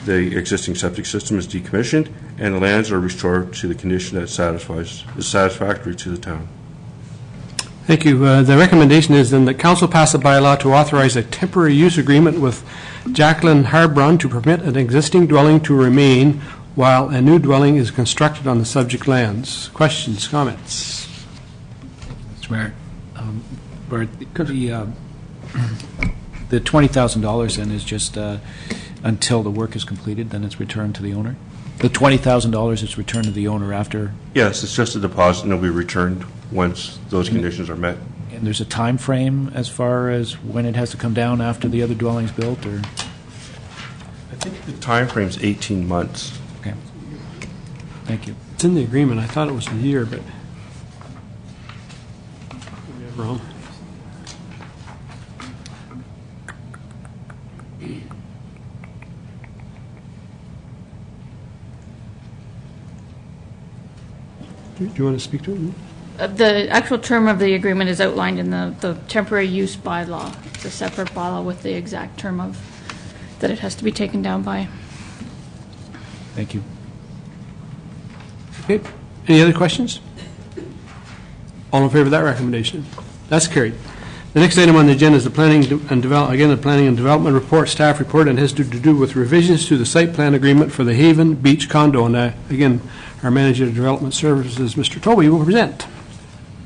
the existing septic system is decommissioned, and the lands are restored to the condition that is satisfactory to the town. Thank you. The recommendation is then that council pass a bylaw to authorize a temporary use agreement with Jacqueline Harbrun to permit an existing dwelling to remain while a new dwelling is constructed on the subject lands. Questions, comments? Mr. Mayor, the $20,000 then is just until the work is completed, then it's returned to the owner? The $20,000 is returned to the owner after? Yes, it's just a deposit and it will be returned once those conditions are met. And there's a time frame as far as when it has to come down after the other dwelling's built, or? I think the time frame is 18 months. Okay. Thank you. It's in the agreement. I thought it was a year, but maybe I'm wrong. Do you want to speak to it? The actual term of the agreement is outlined in the temporary use bylaw. It's a separate bylaw with the exact term of that it has to be taken down by. Thank you. Okay. Any other questions? All in favor of that recommendation? That's carried. The next item on the agenda is the Planning and Development Report, staff report, and has to do with revisions to the site plan agreement for the Haven Beach condo. And again, our Manager of Development Services, Mr. Toby, will present.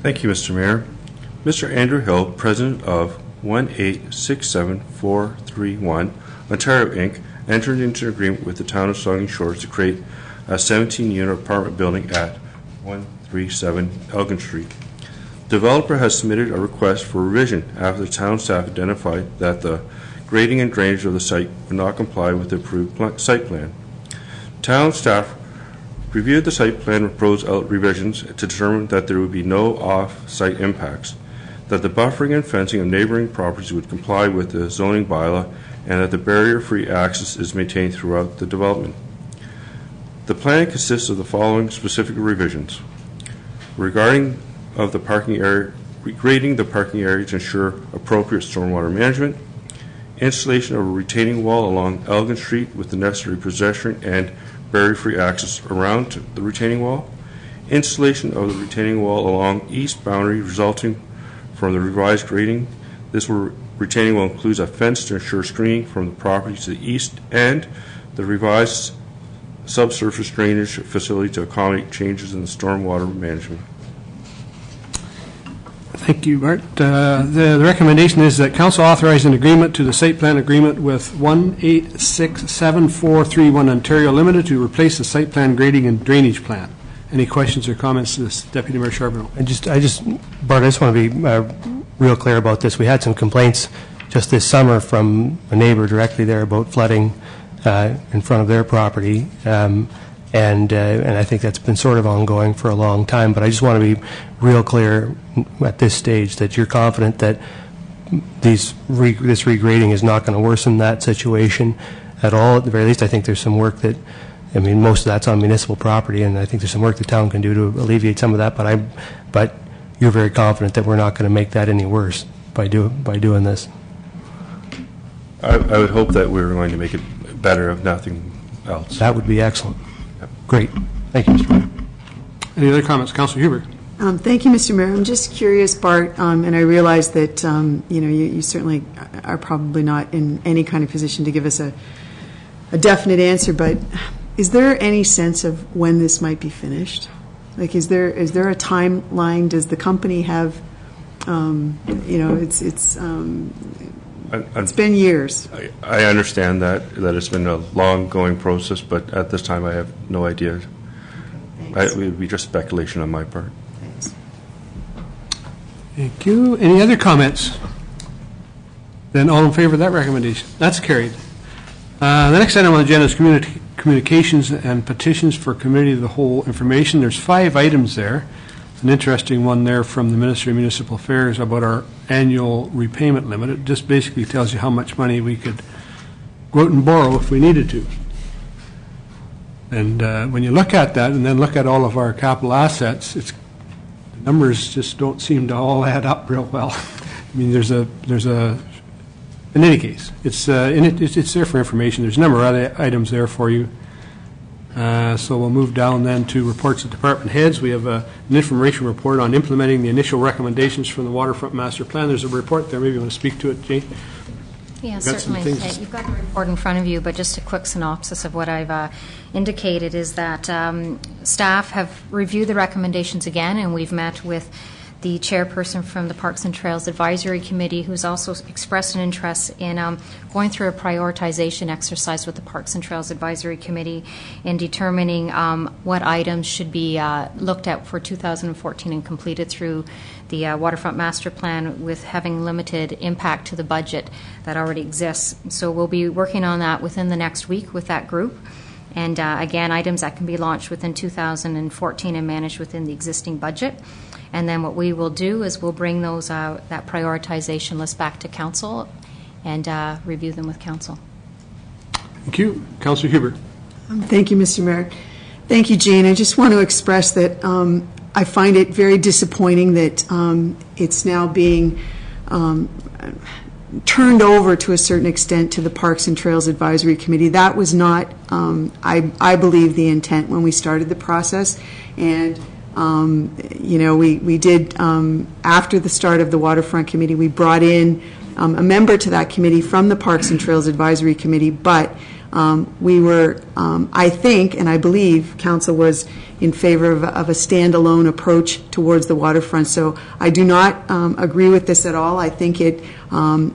Thank you, Mr. Mayor. Mr. Andrew Hill, President of 1867431 Ontario Inc., entered into an agreement with the town of Saugeen Shores to create a 17-unit apartment building at 137 Elgin Street. The developer has submitted a request for revision after the town staff identified that the grading and drainage of the site would not comply with the approved site plan. Town staff reviewed the site plan and proposed revisions to determine that there would be no off-site impacts, that the buffering and fencing of neighboring properties would comply with the zoning bylaw, and that the barrier-free access is maintained throughout the development. The plan consists of the following specific revisions. Regarding of the parking area, regrading the parking area to ensure appropriate stormwater management, installation of a retaining wall along Elgin Street with the necessary pedestrian and barrier-free access around the retaining wall, installation of the retaining wall along east boundary resulting from the revised grading. This retaining wall includes a fence to ensure screening from the property to the east and the revised subsurface drainage facility to accommodate changes in the stormwater management. Thank you, Bart. The recommendation is that council authorize an agreement to the site plan agreement with 1867431 Ontario Limited to replace the site plan grading and drainage plan. Any questions or comments to this, Deputy Mayor Charbonneau? Bart, I just want to be real clear about this. We had some complaints just this summer from a neighbor directly there about flooding in front of their property, and I think that's been sort of ongoing for a long time. But I just want to be real clear at this stage that you're confident that this regrading is not going to worsen that situation at all. At the very least, I think there's some work that, I mean, most of that's on municipal property, and I think there's some work the town can do to alleviate some of that. But you're very confident that we're not going to make that any worse by doing this. I would hope that we were going to make it better, if nothing else. That would be excellent. Yep. Great. Thank you, Mr. Mayor. Any other comments? Councilor Huber. Thank you, Mr. Mayor. I'm just curious, Bart, and I realize that you certainly are probably not in any kind of position to give us a definite answer, but is there any sense of when this might be finished? Like, is there a timeline? Does the company have, it's been years. I understand that it's been a long-going process, but at this time I have no idea. It would be just speculation on my part. Thanks. Thank you. Any other comments? Then all in favor of that recommendation? That's carried. The next item on the agenda is communications and petitions for committee of the whole information. There's 5 items there. An interesting one there from the Ministry of Municipal Affairs about our annual repayment limit. It just basically tells you how much money we could go out and borrow if we needed to. And when you look at that and then look at all of our capital assets, the numbers just don't seem to all add up real well. I mean, in any case, it's there for information. There's a number of other items there for you. So we'll move down then to reports of department heads. We have an information report on implementing the initial recommendations from the Waterfront Master Plan. There's a report there. Maybe you want to speak to it, Jane? Yeah, certainly. You've got the report in front of you, but just a quick synopsis of what I've indicated is that staff have reviewed the recommendations again, and we've met with the chairperson from the Parks and Trails Advisory Committee, who's also expressed an interest in going through a prioritization exercise with the Parks and Trails Advisory Committee in determining what items should be looked at for 2014 and completed through the Waterfront Master Plan, with having limited impact to the budget that already exists. So we'll be working on that within the next week with that group. And again, items that can be launched within 2014 and managed within the existing budget. And then what we will do is we'll bring those that prioritization list back to council and review them with council. Thank you. Councilor Huber. Thank you, Mr. Mayor. Thank you, Jane. I just want to express that I find it very disappointing that it's now being turned over to a certain extent to the Parks and Trails Advisory Committee. That was not, I believe, the intent when we started the process. And we did, after the start of the Waterfront Committee, we brought in a member to that committee from the Parks and Trails Advisory Committee, but we were, I think, and I believe, Council was in favor of a standalone approach towards the waterfront. So I do not agree with this at all. I think it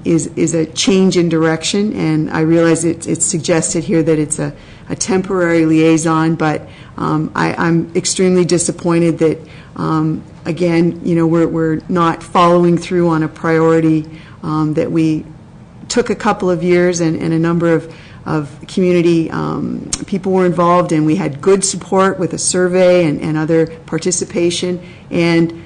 is a change in direction, and I realize it's suggested here that it's a temporary liaison, but I'm extremely disappointed that, again, we're not following through on a priority that we took a couple of years, and a number of community people were involved, and we had good support with a survey and other participation. And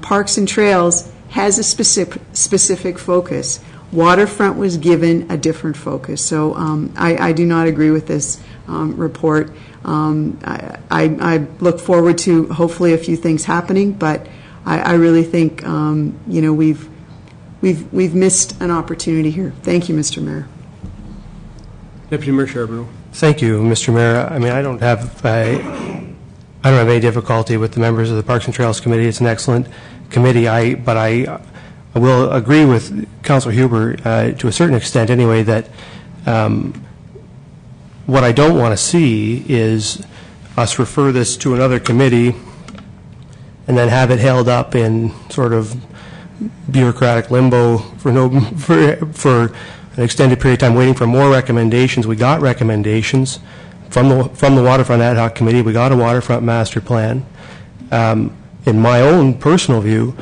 Parks and Trails has a specific focus waterfront was given a different focus. So I do not agree with this report. I look forward to hopefully a few things happening, but I really think we've missed an opportunity here. Thank you, Mr. Mayor. Deputy Mayor Charbonneau. Thank you, Mr. Mayor. I mean, I don't have any difficulty with the members of the Parks and Trails Committee. It's an excellent committee. But I will agree with Councilor Huber to a certain extent, anyway, that what I don't want to see is us refer this to another committee and then have it held up in sort of bureaucratic limbo for an extended period of time, waiting for more recommendations. We got recommendations from the Waterfront Ad Hoc Committee. We got a waterfront master plan. In my own personal view,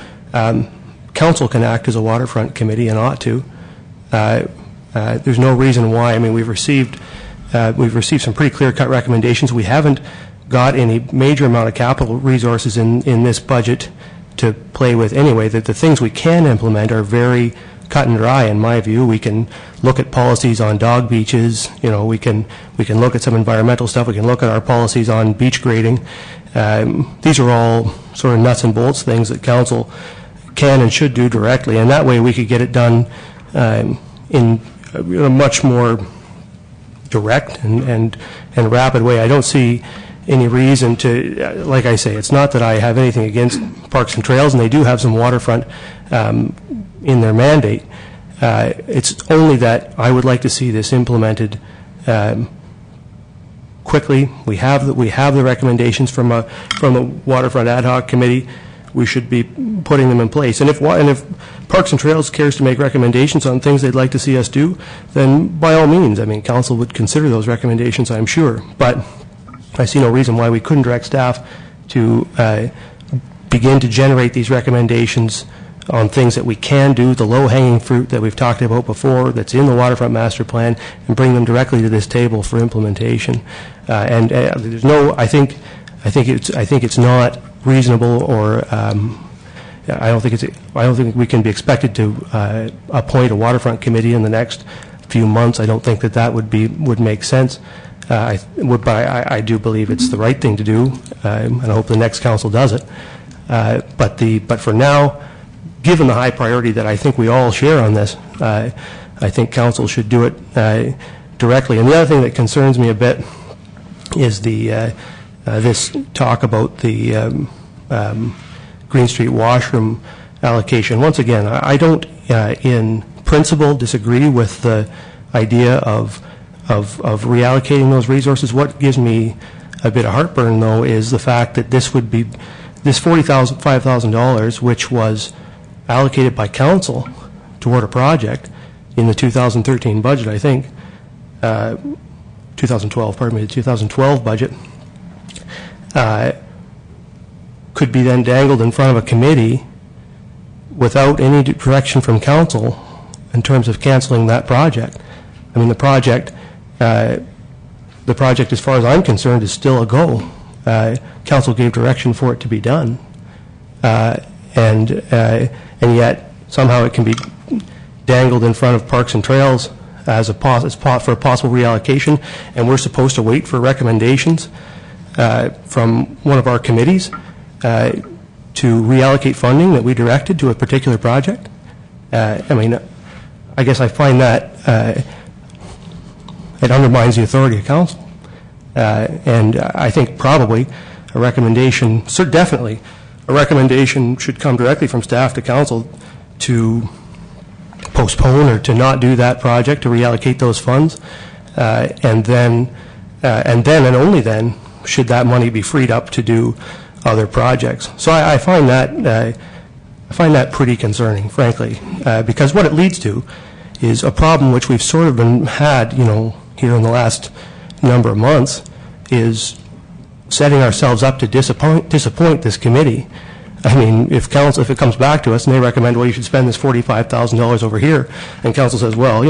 council can act as a waterfront committee and ought to. There's no reason why. I mean, we've received some pretty clear-cut recommendations. We haven't got any major amount of capital resources in this budget to play with anyway. That the things we can implement are very cut and dry, in my view. We can look at policies on dog beaches. We can look at some environmental stuff. We can look at our policies on beach grading. These are all sort of nuts and bolts things that council can and should do directly, and that way we could get it done in a much more direct and rapid way. I don't see any reason to, like I say, it's not that I have anything against Parks and Trails, and they do have some waterfront in their mandate. It's only that I would like to see this implemented quickly. We have the recommendations from the Waterfront Ad Hoc Committee. We should be putting them in place. And if Parks and Trails cares to make recommendations on things they'd like to see us do, then by all means, I mean, council would consider those recommendations, I'm sure. But I see no reason why we couldn't direct staff to begin to generate these recommendations on things that we can do, the low-hanging fruit that we've talked about before, that's in the Waterfront Master Plan, and bring them directly to this table for implementation. There's no, I think it's not reasonable, or I don't think we can be expected to appoint a waterfront committee in the next few months. I don't think that would make sense. But I do believe it's the right thing to do, and I hope the next council does it. But for now, given the high priority that I think we all share on this, I think council should do it directly. And the other thing that concerns me a bit is this talk about the Green Street washroom allocation. Once again, I don't, in principle, disagree with the idea of reallocating those resources. What gives me a bit of heartburn, though, is the fact that this $5,000, which was allocated by council toward a project in the 2013 budget, I think, 2012, pardon me, the 2012 budget, could be then dangled in front of a committee without any direction from council in terms of canceling that project. I mean, the project, as far as I'm concerned, is still a go. Council gave direction for it to be done, and yet somehow it can be dangled in front of Parks and Trails for a possible reallocation, and we're supposed to wait for recommendations from one of our committees to reallocate funding that we directed to a particular project. I mean, I guess I find that it undermines the authority of council. And I think probably a recommendation, definitely, a recommendation should come directly from staff to council to postpone or to not do that project, to reallocate those funds, and then and only then should that money be freed up to do other projects. So I find that pretty concerning, frankly, because what it leads to is a problem which we've sort of had, here in the last number of months, is setting ourselves up to disappoint this committee. I mean, if it comes back to us and they recommend, well, you should spend this $45,000 over here, and council says, well,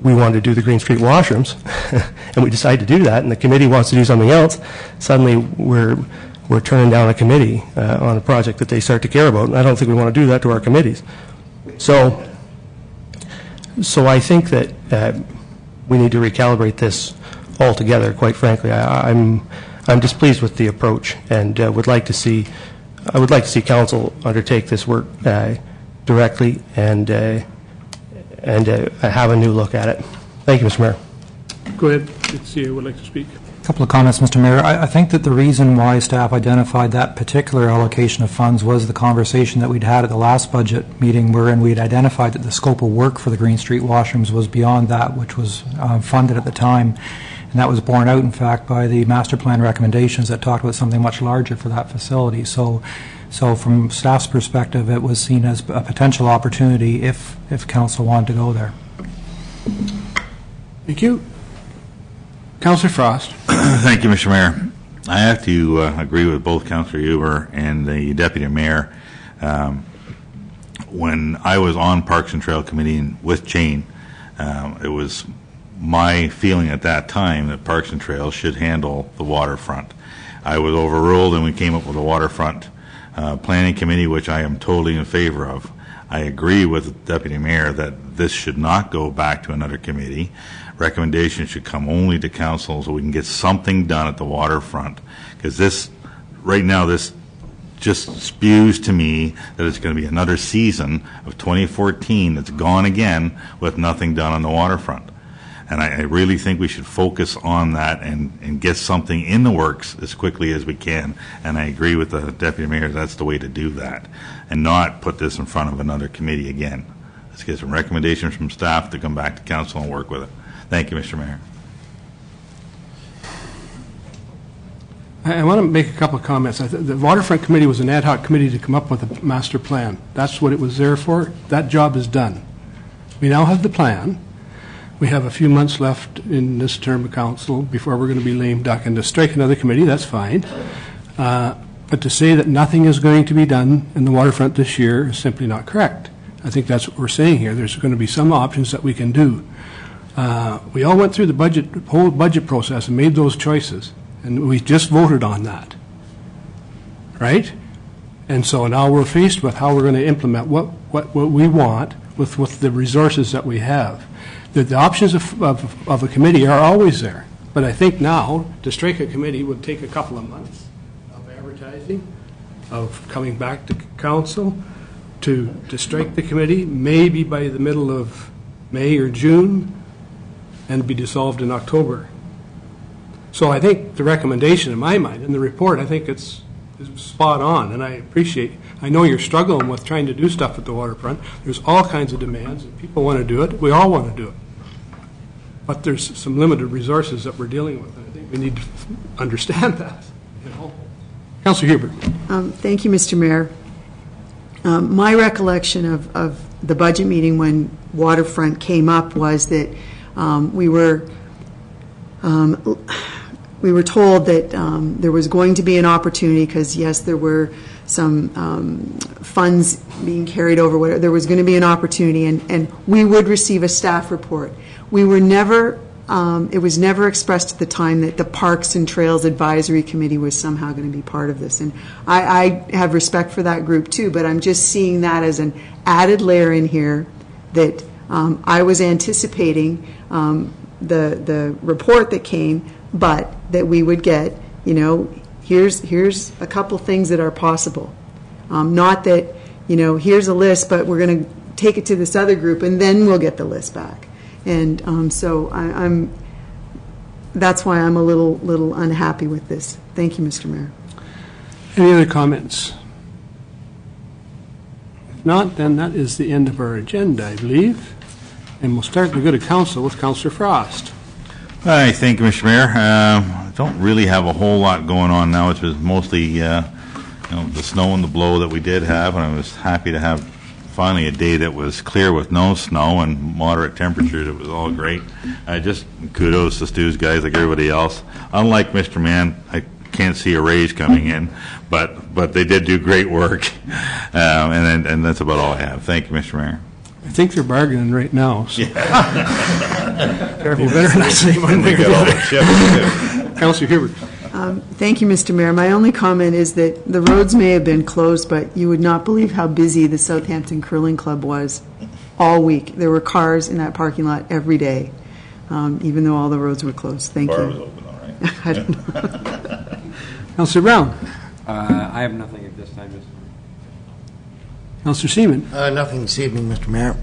we want to do the Green Street washrooms, and we decide to do that, and the committee wants to do something else, suddenly we're turning down a committee on a project that they start to care about, and I don't think we want to do that to our committees. So So I think that we need to recalibrate this altogether, quite frankly. I'm displeased with the approach, and I would like to see council undertake this work directly and have a new look at it. Thank you, Mr. Mayor. Go ahead. Let's see who would like to speak. A couple of comments, Mr. Mayor. I think that the reason why staff identified that particular allocation of funds was the conversation that we'd had at the last budget meeting, wherein we'd identified that the scope of work for the Green Street washrooms was beyond that which was funded at the time. And that was borne out, in fact, by the master plan recommendations that talked about something much larger for that facility. So from staff's perspective, it was seen as a potential opportunity if council wanted to go there. Thank you. Councillor Frost. Thank you, Mr. Mayor. I have to agree with both Councillor Huber and the Deputy Mayor. When I was on Parks and Trail Committee with Jane, it was my feeling at that time that Parks and Trails should handle the waterfront. I was overruled, and we came up with a waterfront planning committee, which I am totally in favor of. I agree with the Deputy Mayor that this should not go back to another committee. Recommendations should come only to council so we can get something done at the waterfront. Because this, right now, this just spews to me that it's going to be another season of 2014 that's gone again with nothing done on the waterfront. And I really think we should focus on that and get something in the works as quickly as we can. And I agree with the Deputy Mayor, that's the way to do that. And not put this in front of another committee again. Let's get some recommendations from staff to come back to council and work with it. Thank you, Mr. Mayor. I want to make a couple of comments. The Waterfront Committee was an ad hoc committee to come up with a master plan. That's what it was there for. That job is done. We now have the plan. We have a few months left in this term of council before we're going to be lame duck, and to strike another committee, that's fine. But to say that nothing is going to be done in the waterfront this year is simply not correct. I think that's what we're saying here. There's going to be some options that we can do. We all went through the whole budget process and made those choices, and we just voted on that, right? And so now we're faced with how we're going to implement what we want with the resources that we have. The options of a committee are always there, but I think now to strike a committee would take a couple of months of advertising, of coming back to council, to strike the committee, maybe by the middle of May or June, and be dissolved in October. So I think the recommendation in my mind, in the report, I think it's spot on, and I know you're struggling with trying to do stuff at the waterfront. There's all kinds of demands, and people want to do it. We all want to do it. But there's some limited resources that we're dealing with, and I think we need to understand that. Councillor Hubert. Thank you, Mr. Mayor. My recollection of the budget meeting when waterfront came up was that we were told that there was going to be an opportunity because, yes, there were some funds being carried over. Whatever. There was going to be an opportunity, and we would receive a staff report. We were never, it was never expressed at the time that the Parks and Trails Advisory Committee was somehow going to be part of this. And I have respect for that group too, but I'm just seeing that as an added layer in here that I was anticipating the report that came, but that we would get, here's a couple things that are possible. Not that, here's a list, but we're going to take it to this other group and then we'll get the list back. And so that's why I'm a little unhappy with this. Thank you, Mr. Mayor. Any other comments? If not, then that is the end of our agenda, I believe. And we'll start to go to council with Councillor Frost. Hi, thank you, Mr. Mayor. I don't really have a whole lot going on now. It's mostly the snow and the blow that we did have, and I was happy to have finally a day that was clear with no snow and moderate temperatures. It was all great. Just kudos to Stu's guys like everybody else. Unlike Mr. Mann, I can't see a raise coming in, but they did do great work, and that's about all I have. Thank you, Mr. Mayor. I think they're bargaining right now. So. Yeah. Careful, better not say one thing or the other. Councillor Hubert. Thank you, Mr. Mayor. My only comment is that the roads may have been closed, but you would not believe how busy the Southampton Curling Club was all week. There were cars in that parking lot every day, even though all the roads were closed. Thank Bar you. was open, all right. I don't know. Councillor Brown. I have nothing at this time, Mr. Councillor Seaman. Nothing this evening, Mr. Mayor.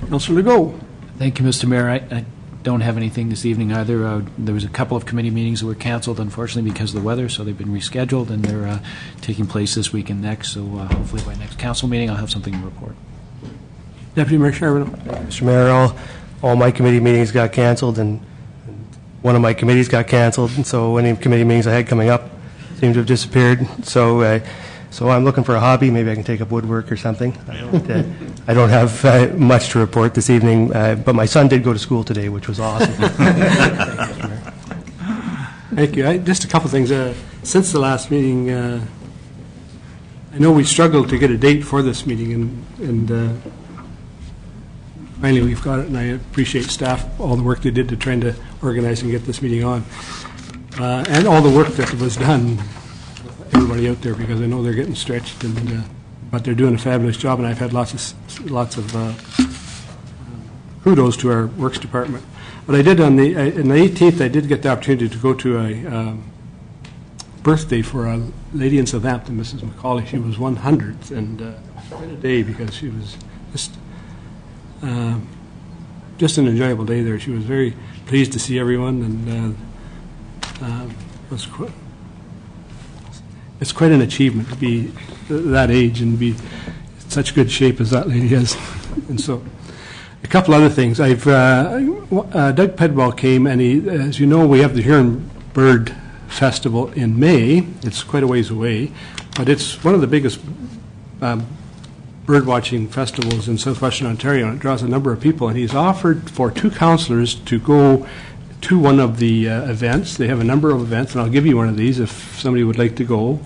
Councillor Legault. Thank you, Mr. Mayor. I don't have anything this evening either. There was a couple of committee meetings that were canceled, unfortunately, because of the weather, so they've been rescheduled, and they're taking place this week and next, so hopefully by next council meeting, I'll have something to report. Deputy Mayor Charbonneau. Mr. Mayor, all my committee meetings got canceled, and one of my committees got canceled, and so any committee meetings I had coming up seemed to have disappeared. So I'm looking for a hobby. Maybe I can take up woodwork or something. I don't have much to report this evening, but my son did go to school today, which was awesome. Thank you. Just a couple things. Since the last meeting, I know we struggled to get a date for this meeting, and finally we've got it, and I appreciate staff, all the work they did to trying to organize and get this meeting on, and all the work that was done, everybody out there, because I know they're getting stretched, but they're doing a fabulous job, and I've had lots of kudos to our Works Department. But I did in the 18th, I did get the opportunity to go to a birthday for a lady in Southampton, Mrs. McCauley. She was 100th, and it was quite a day because she was just an enjoyable day there. She was very pleased to see everyone, and it's quite an achievement to be that age and be in such good shape as that lady is. And so, a couple other things. Doug Pedwell came, and as you know, we have the Huron Bird Festival in May. It's quite a ways away, but it's one of the biggest bird watching festivals in southwestern Ontario, and it draws a number of people. And he's offered for 2 councillors to go to one of the events. They have a number of events, and I'll give you one of these if somebody would like to go.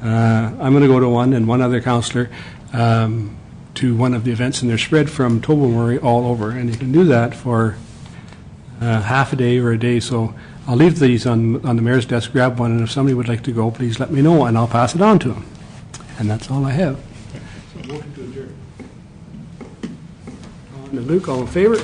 I'm going to go to one, and one other councillor to one of the events, and they're spread from Tobermory all over, and you can do that for half a day or a day. So I'll leave these on the mayor's desk, grab one, and if somebody would like to go, please let me know, and I'll pass it on to them. And that's all I have. So, motion to adjourn. And Luke, all in favor?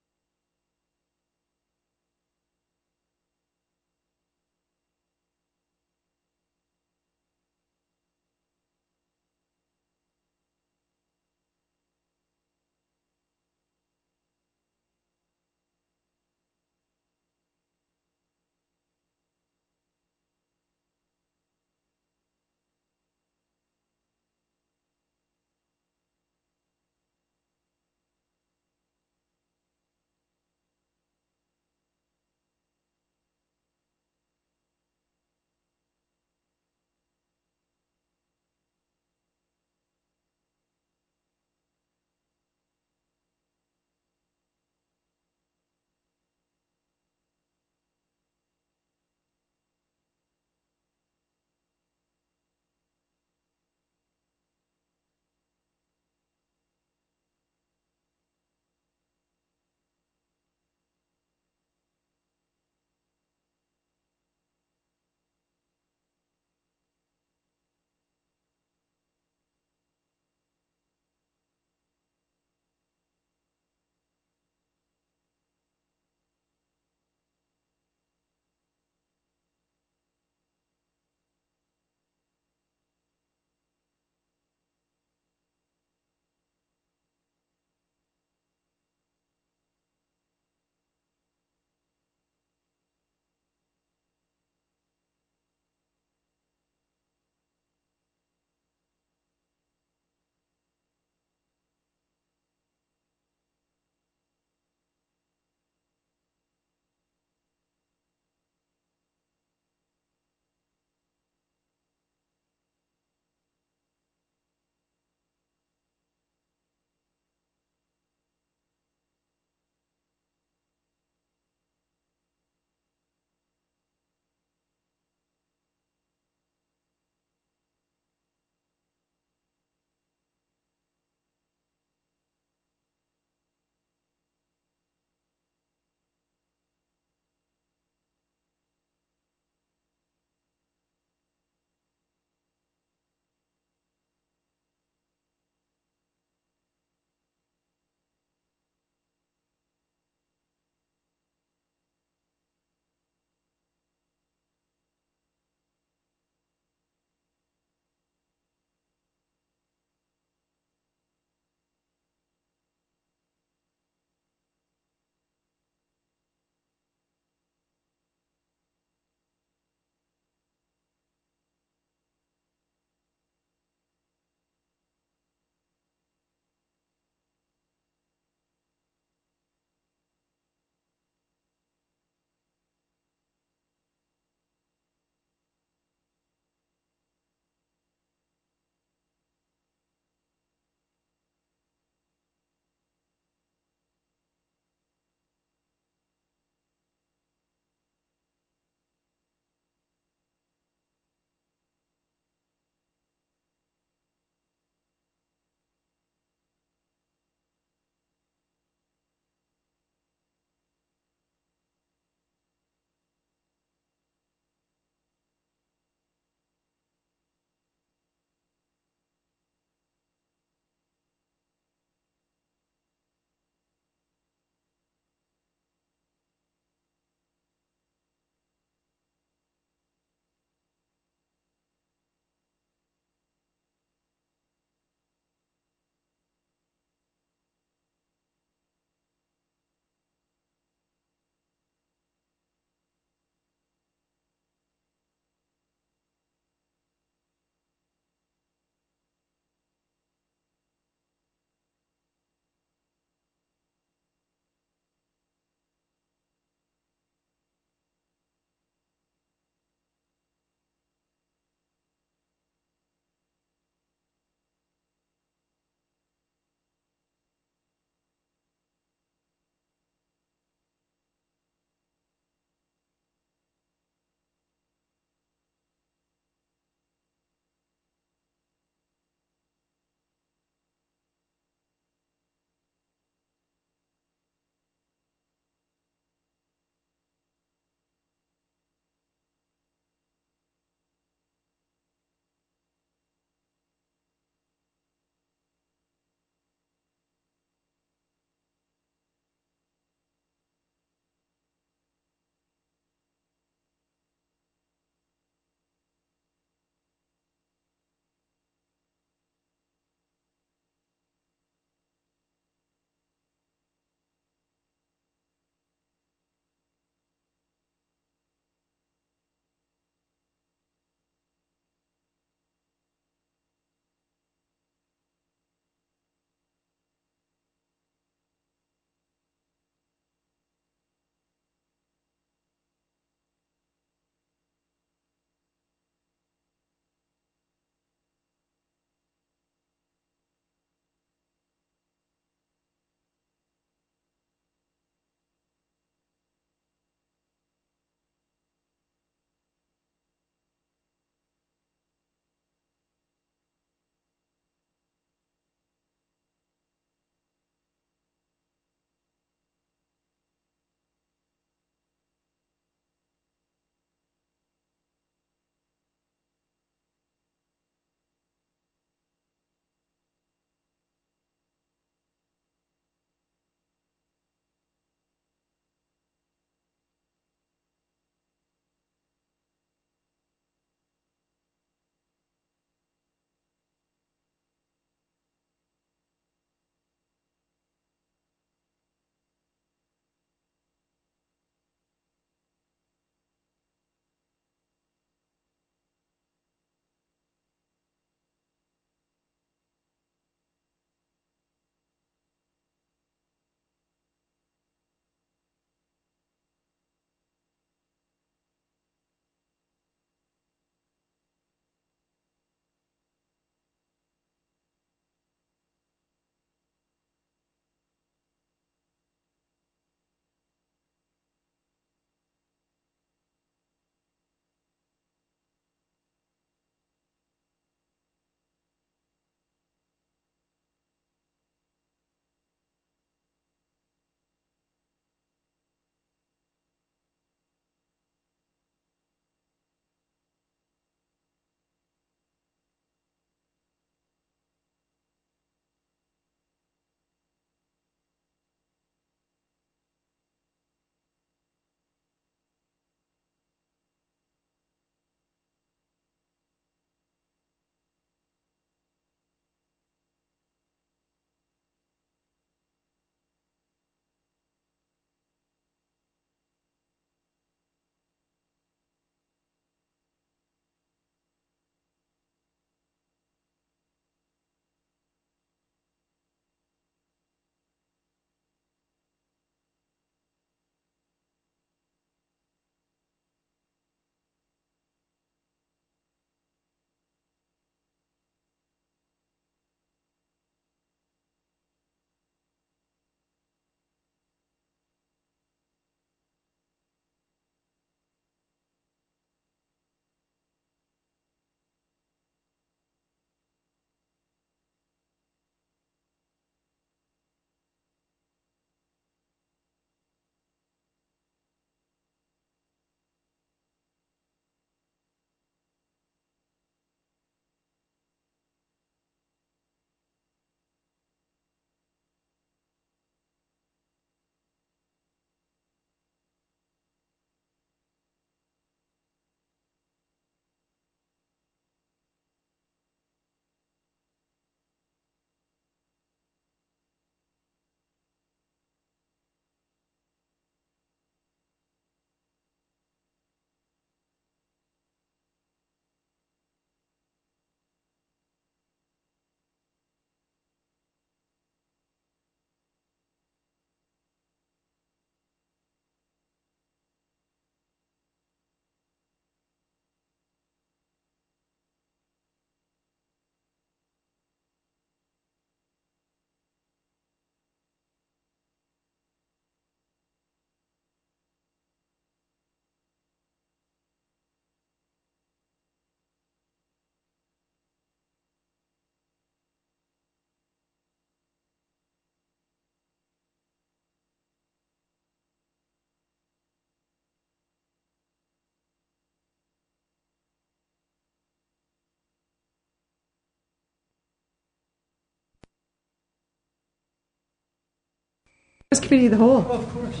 Committee of the Whole. Of course.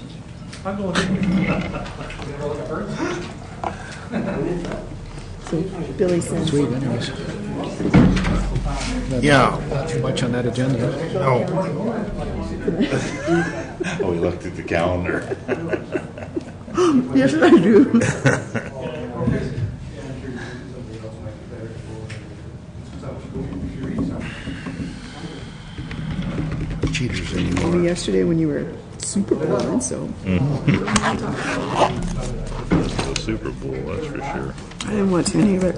I'm going So Billy says. Sweet, anyways. Yeah. Not too much on that agenda. No. Oh, we looked at the calendar. Yes, I do. Cheaters anymore. Yesterday when you were super boring, so. The Super Bowl, that's for sure. I didn't watch any of it.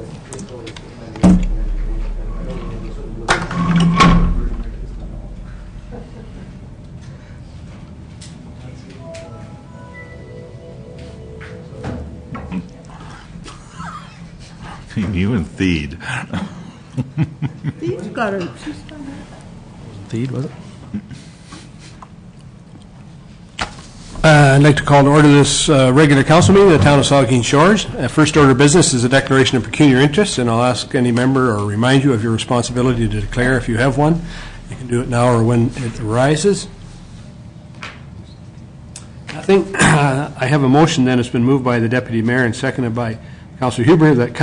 You and Theed. She's got her. Theed, was it? I'd like to call to order this regular council meeting of the town of Saugeen Shores. First order of business is a declaration of pecuniary interest, and I'll ask any member or remind you of your responsibility to declare if you have one. You can do it now or when it arises. Nothing. I have a motion then. It's been moved by the deputy mayor and seconded by Councilor Huber that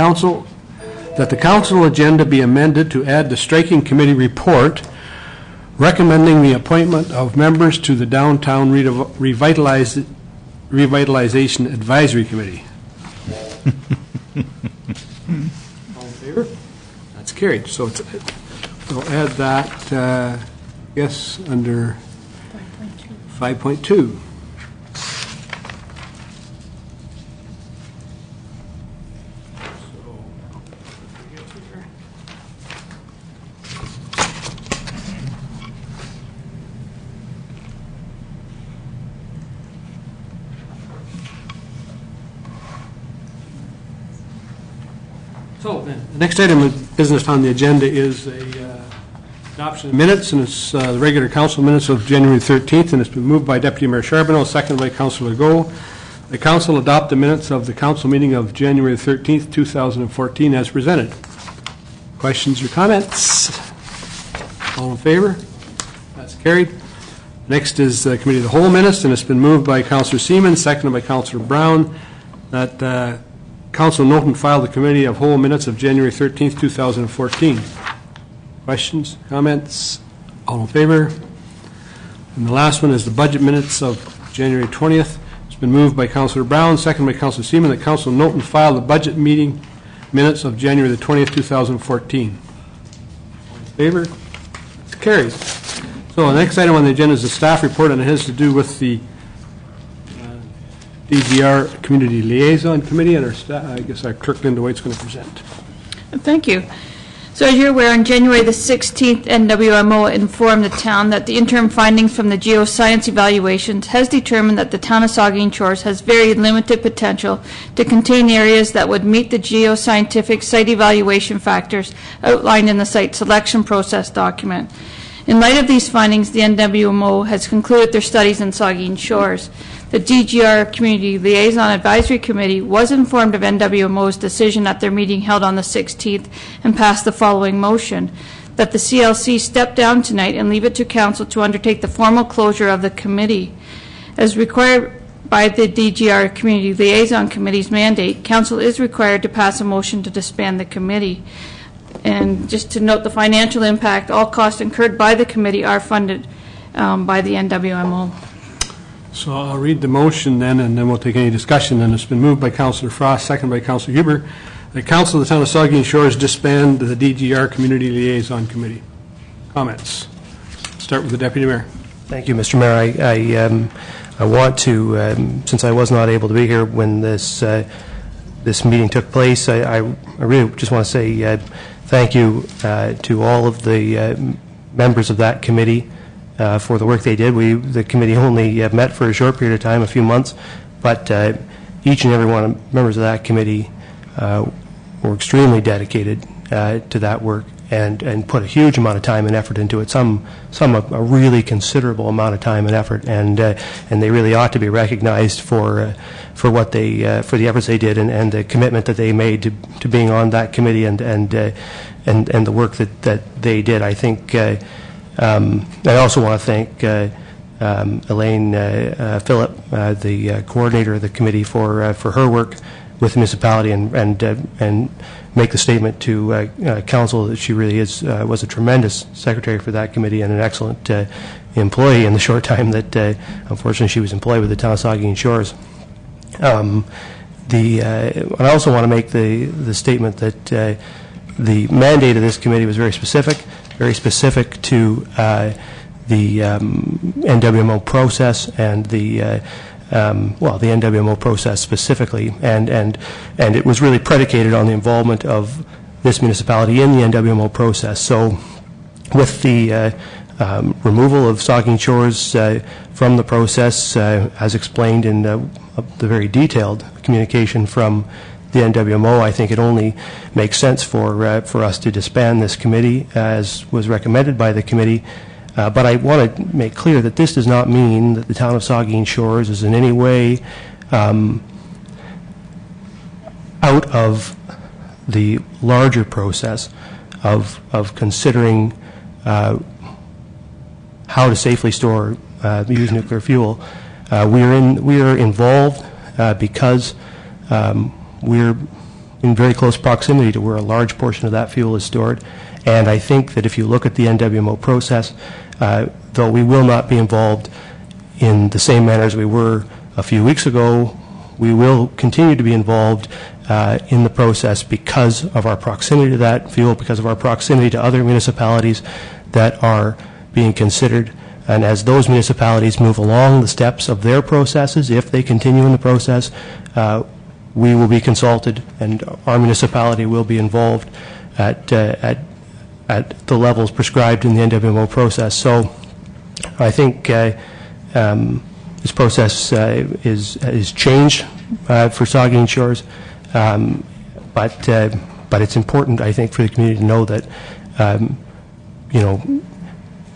the council agenda be amended to add the striking committee report recommending the appointment of members to the Downtown Revitalization Advisory Committee. All in favor? That's carried. So we'll add that, yes, under 5.2. So, the next item of business on the agenda is a adoption of minutes, and it's the regular council minutes of January 13th, and it's been moved by Deputy Mayor Charbonneau, seconded by Councilor Legault. The council adopt the minutes of the council meeting of January 13th, 2014 as presented. Questions or comments? All in favor? That's carried. Next is the Committee of the Whole minutes, and it's been moved by Councilor Seaman, seconded by Councilor Brown, that council note and file the Committee of Whole minutes of January 13th, 2014. Questions, comments? All in favor? And the last one is the budget minutes of January 20th. It's been moved by Councilor Brown, seconded by Councilor Seaman, that council note and file the budget meeting minutes of January the 20th, 2014. All in favor? It's carried. So the next item on the agenda is the staff report, and it has to do with the DGR Community Liaison Committee, and our staff, I guess our clerk Linda White's going to present. Thank you. So as you're aware, on January the 16th, NWMO informed the town that the interim findings from the geoscience evaluations has determined that the town of Saugeen Shores has very limited potential to contain areas that would meet the geoscientific site evaluation factors outlined in the site selection process document. In light of these findings, the NWMO has concluded their studies in Saugeen Shores. The DGR Community Liaison Advisory Committee was informed of NWMO's decision at their meeting held on the 16th and passed the following motion: that the CLC step down tonight and leave it to Council to undertake the formal closure of the committee. As required by the DGR Community Liaison Committee's mandate, Council is required to pass a motion to disband the committee. And just to note the financial impact, all costs incurred by the committee are funded by the NWMO. So I'll read the motion then, and then we'll take any discussion. And it's been moved by Councilor Frost, seconded by Councilor Huber. The Council of the Town of Saugeen Shores disband the DGR Community Liaison Committee. Comments? Start with the Deputy Mayor. Thank you, Mr. Mayor. I want to, since I was not able to be here when this meeting took place, I really just want to say thank you to all of the members of that committee for the work they did. The committee only met for a short period of time, a few months, but each and every one of members of that committee were extremely dedicated to that work and put a huge amount of time and effort into it. Some a really considerable amount of time and effort, and they really ought to be recognized for what they for the efforts they did and the commitment that they made to being on that committee and the work that they did. I think I also want to thank Elaine Phillip, the coordinator of the committee, for her work with the municipality, and make the statement to council that she really was a tremendous secretary for that committee and an excellent employee in the short time that unfortunately she was employed with the town of Saugeen Shores. And I also want to make the statement that the mandate of this committee was very specific to the NWMO process and the NWMO process specifically, and it was really predicated on the involvement of this municipality in the NWMO process. So with the removal of Saugeen Shores from the process, as explained in the very detailed communication from the NWMO, I think it only makes sense for us to disband this committee, as was recommended by the committee. But I want to make clear that this does not mean that the town of Saugeen Shores is in any way out of the larger process of considering how to safely store used nuclear fuel. We are involved because we're in very close proximity to where a large portion of that fuel is stored. And I think that if you look at the NWMO process, though we will not be involved in the same manner as we were a few weeks ago, we will continue to be involved in the process because of our proximity to that fuel, because of our proximity to other municipalities that are being considered. And as those municipalities move along the steps of their processes, if they continue in the process, we will be consulted, and our municipality will be involved at the levels prescribed in the NWMO process. So I think this process is changed for Saugeen Shores, but it's important, I think, for the community to know that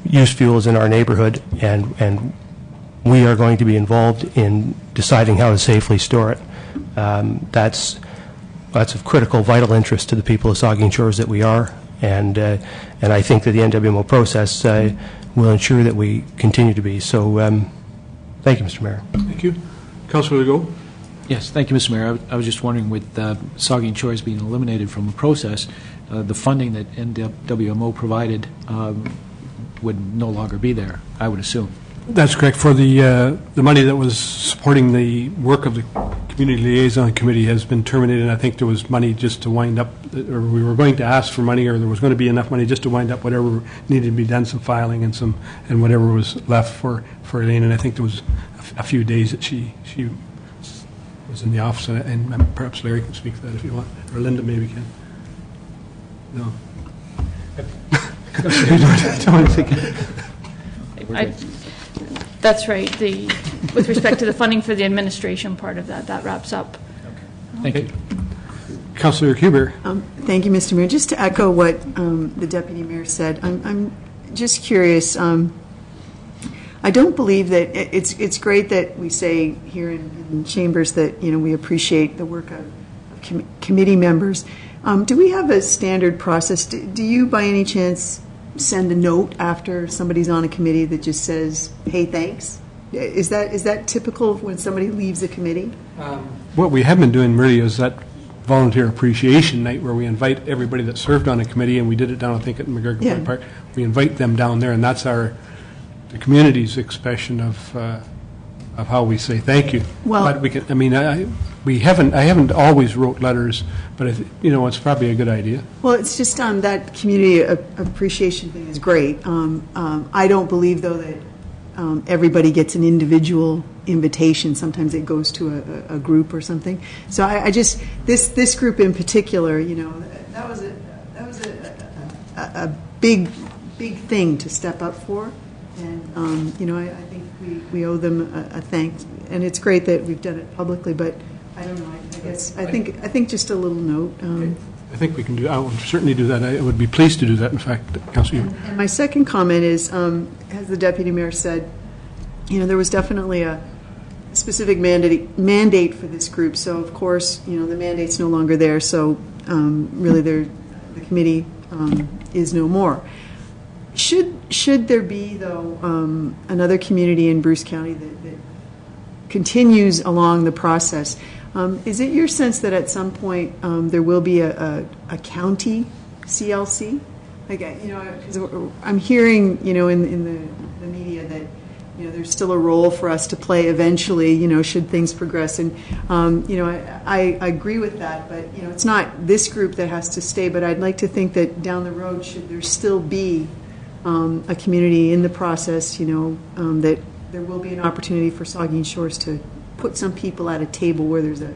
used fuel is in our neighborhood, and we are going to be involved in deciding how to safely store it. That's of critical, vital interest to the people of Saugeen Shores that we are, and I think that the NWMO process will ensure that we continue to be. So thank you, Mr. Mayor. Thank you. Councilor Legault? Yes, thank you, Mr. Mayor. I was just wondering, with Saugeen Shores being eliminated from the process, the funding that NWMO provided would no longer be there, I would assume. That's correct. For the money that was supporting the work of the Community Liaison Committee has been terminated. I think there was money just to wind up, or we were going to ask for money, or there was going to be enough money just to wind up whatever needed to be done, some filing and whatever was left for Elaine. And I think there was a few days that she was in the office, and perhaps Larry can speak to that if you want, or Linda maybe can. No. That's right. With respect to the funding for the administration part of that wraps up. Thank you. Councilor Huber. Thank you, Mr. Mayor. Just to echo what the Deputy Mayor said, I'm just curious. I don't believe that it's great that we say here in Chambers that we appreciate the work of committee members. Do we have a standard process? Do you, by any chance, send a note after somebody's on a committee that just says, "Hey, thanks"? Is that typical when somebody leaves a committee? What we have been doing really is that volunteer appreciation night where we invite everybody that served on a committee, and we did it down, I think, at McGregor Park. We invite them down there, and that's the community's expression of how we say thank you. Well, but we can. I mean, I haven't always wrote letters, but it's probably a good idea. Well, it's just that community appreciation thing is great. I don't believe, though, that everybody gets an individual invitation. Sometimes it goes to a group or something. So I just this group in particular, that was a big thing to step up for, and I think we owe them a thanks. And it's great that we've done it publicly, but I don't know. I think just a little note. I think we can do. I will certainly do that. I would be pleased to do that. In fact, Councilor. And my second comment is, as the Deputy Mayor said, there was definitely a specific mandate for this group. So of course, the mandate's no longer there. So really, the committee is no more. Should there be, though, another community in Bruce County that continues along the process, is it your sense that at some point there will be a county CLC? Like, because I'm hearing, in the media that, there's still a role for us to play eventually, should things progress. And, I agree with that, but, it's not this group that has to stay, but I'd like to think that down the road, should there still be a community in the process, that there will be an opportunity for Saugeen Shores to put some people at a table where there's a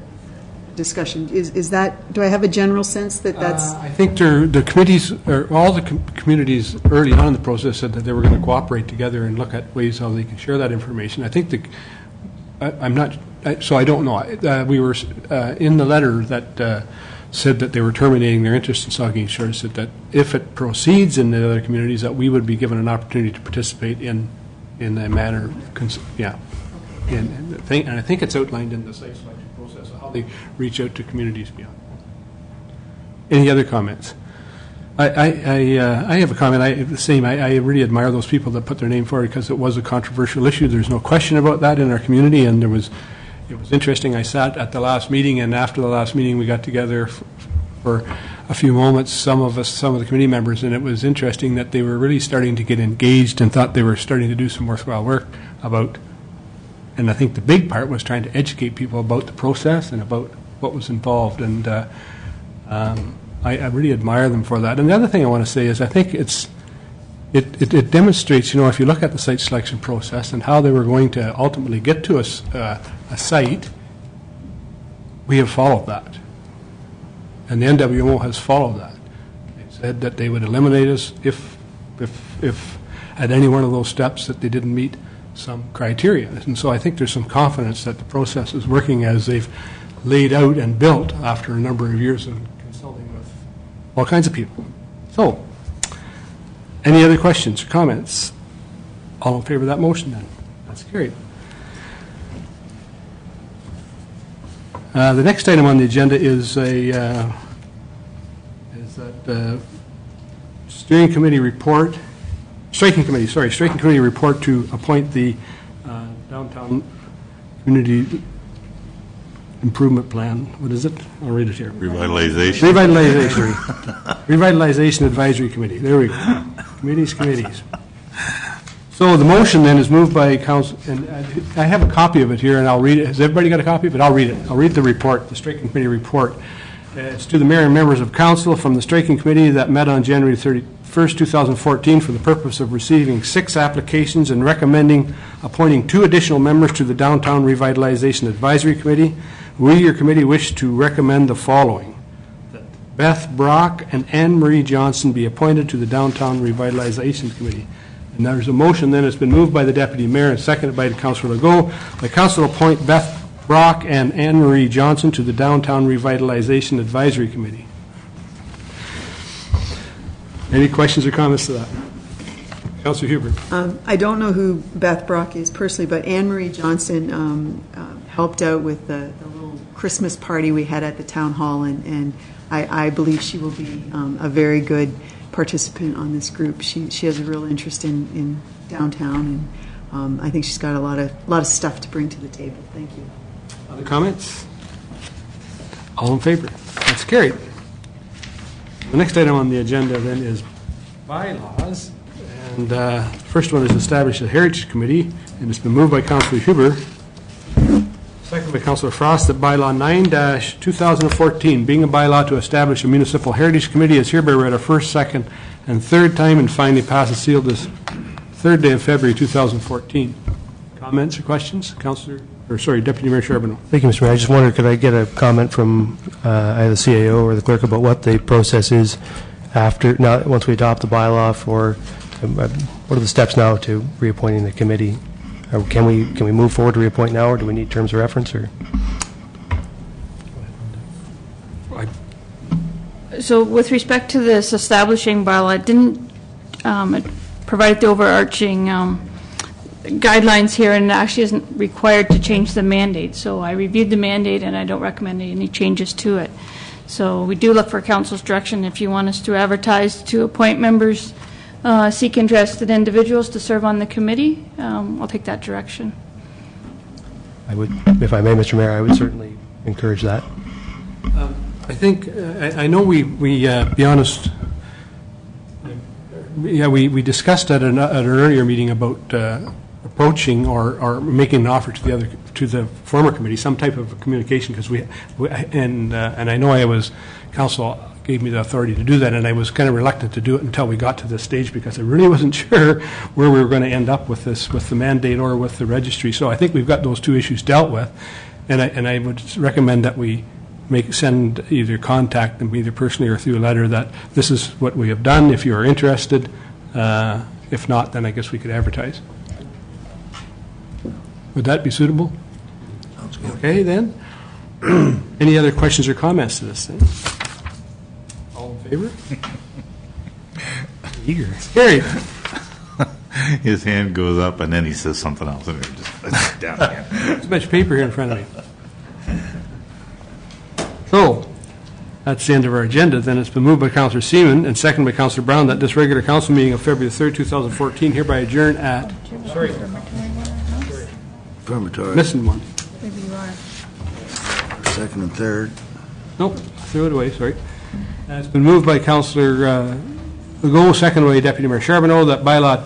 discussion. Is that, do I have a general sense that that's? I think the committees, or all the communities early on in the process said that they were going to cooperate together and look at ways how they can share that information. I think so I don't know. We were in the letter that said that they were terminating their interest in Saugeen Shores, said that if it proceeds in the other communities, that we would be given an opportunity to participate in a manner, and I think it's outlined in the site selection process of how they reach out to communities beyond. Any other comments? I have a comment. The same. I really admire those people that put their name forward because it was a controversial issue. There's no question about that in our community, and it was interesting. I sat at the last meeting, and after the last meeting, we got together for a few moments, some of the committee members, and it was interesting that they were really starting to get engaged and thought they were starting to do some worthwhile work about. And I think the big part was trying to educate people about the process and about what was involved. And I really admire them for that. And the other thing I want to say is I think it demonstrates, if you look at the site selection process and how they were going to ultimately get to a site, we have followed that. And the NWO has followed that. They said that they would eliminate us if at any one of those steps that they didn't meet some criteria. And so I think there's some confidence that the process is working as they've laid out and built after a number of years of consulting with all kinds of people. So, any other questions or comments? All in favor of that motion then? That's carried. The next item on the agenda is that striking committee report to appoint the downtown community improvement plan. What is it? I'll read it here. Revitalization. Revitalization Advisory Committee. There we go. Committees. So the motion then is moved by council, and I have a copy of it here, and I'll read it. Has everybody got a copy of it? I'll read it. I'll read the report, the striking committee report. It's to the mayor and members of council from the striking committee that met on January 31st, 2014 for the purpose of receiving 6 applications and recommending appointing 2 additional members to the Downtown Revitalization Advisory Committee. We, your committee, wish to recommend the following: that Beth Brock and Anne Marie Johnson be appointed to the Downtown Revitalization Committee. And there's a motion then. It's been moved by the deputy mayor and seconded by Councilor Legault. The council appoint Beth Brock and Anne Marie Johnson to the Downtown Revitalization Advisory Committee. Any questions or comments to that? Councilor Huber. I don't know who Beth Brock is personally, but Anne Marie Johnson helped out with the little Christmas party we had at the town hall, and I believe she will be a very good participant on this group. She has a real interest in downtown, and I think she's got a lot of stuff to bring to the table. Thank you. Other comments? All in favor? That's carried. The next item on the agenda then is bylaws. And the first one is establish a Heritage Committee, and it's been moved by Councilor Huber, seconded by Councilor Frost, that bylaw 9-2014, being a bylaw to establish a municipal heritage committee, is hereby read a first, second, and third time, and finally passed and sealed this 3rd day of February 2014. Comments or questions? Deputy Mayor Charbonneau. Thank you, Mr. Mayor. I just wondered, could I get a comment from either the CAO or the clerk about what the process is once we adopt the bylaw for what are the steps now to reappointing the committee? Can we move forward to reappoint now, or do we need terms of reference? Or So with respect to this establishing bylaw, it didn't provide the overarching guidelines here, and actually isn't required to change the mandate. So I reviewed the mandate, and I don't recommend any changes to it. So we do look for council's direction if you want us to advertise to appoint members seek interested individuals to serve on the committee, I'll take that direction. I would, if I may, Mr. Mayor, I would certainly encourage that. I think, I know we be honest, we discussed at an earlier meeting about approaching or making an offer to the former committee, some type of communication, because and I know council gave me the authority to do that, and I was kind of reluctant to do it until we got to this stage, because I really wasn't sure where we were going to end up with this, with the mandate or with the registry. So I think we've got those two issues dealt with, and I would recommend that we send contact them either personally or through a letter that this is what we have done, if you are interested. If not, then I guess we could advertise. Would that be suitable? Sounds good. Okay, then. Any other questions or comments to this thing? All in favor? Eager. Carried. His hand goes up, and then he says something else, and it just down again. There's much paper here in front of me. So, that's the end of our agenda. Then it's been moved by Councillor Seaman and seconded by Councillor Brown that this regular council meeting of February 3rd, 2014 hereby adjourn at... Sorry. Affirmatory. Missing one. Maybe you are. Second and third. Nope, threw it away, sorry. It's been moved by Councillor Legault, seconded by Deputy Mayor Charbonneau, that bylaw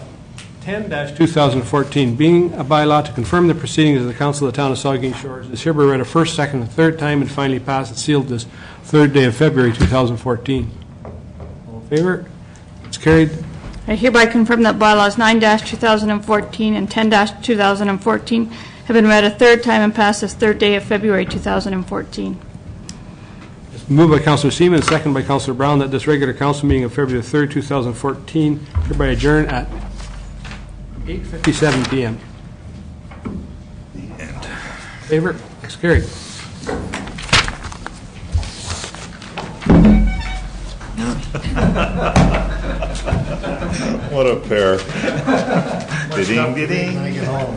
10-2014, being a bylaw to confirm the proceedings of the Council of the Town of Saugeen Shores, is hereby read a first, second, and third time and finally passed and sealed this 3rd day of February 2014. All in favor? It's carried. I hereby confirm that bylaws 9-2014 and 10-2014 have been read a third time and passed this 3rd day of February 2014. It's moved by Councillor Seaman and seconded by Councillor Brown that this regular council meeting of February 3rd, 2014 hereby adjourn at 8:57 p.m. Favor? It's carried. What a pair. Ding, ding. When I get home.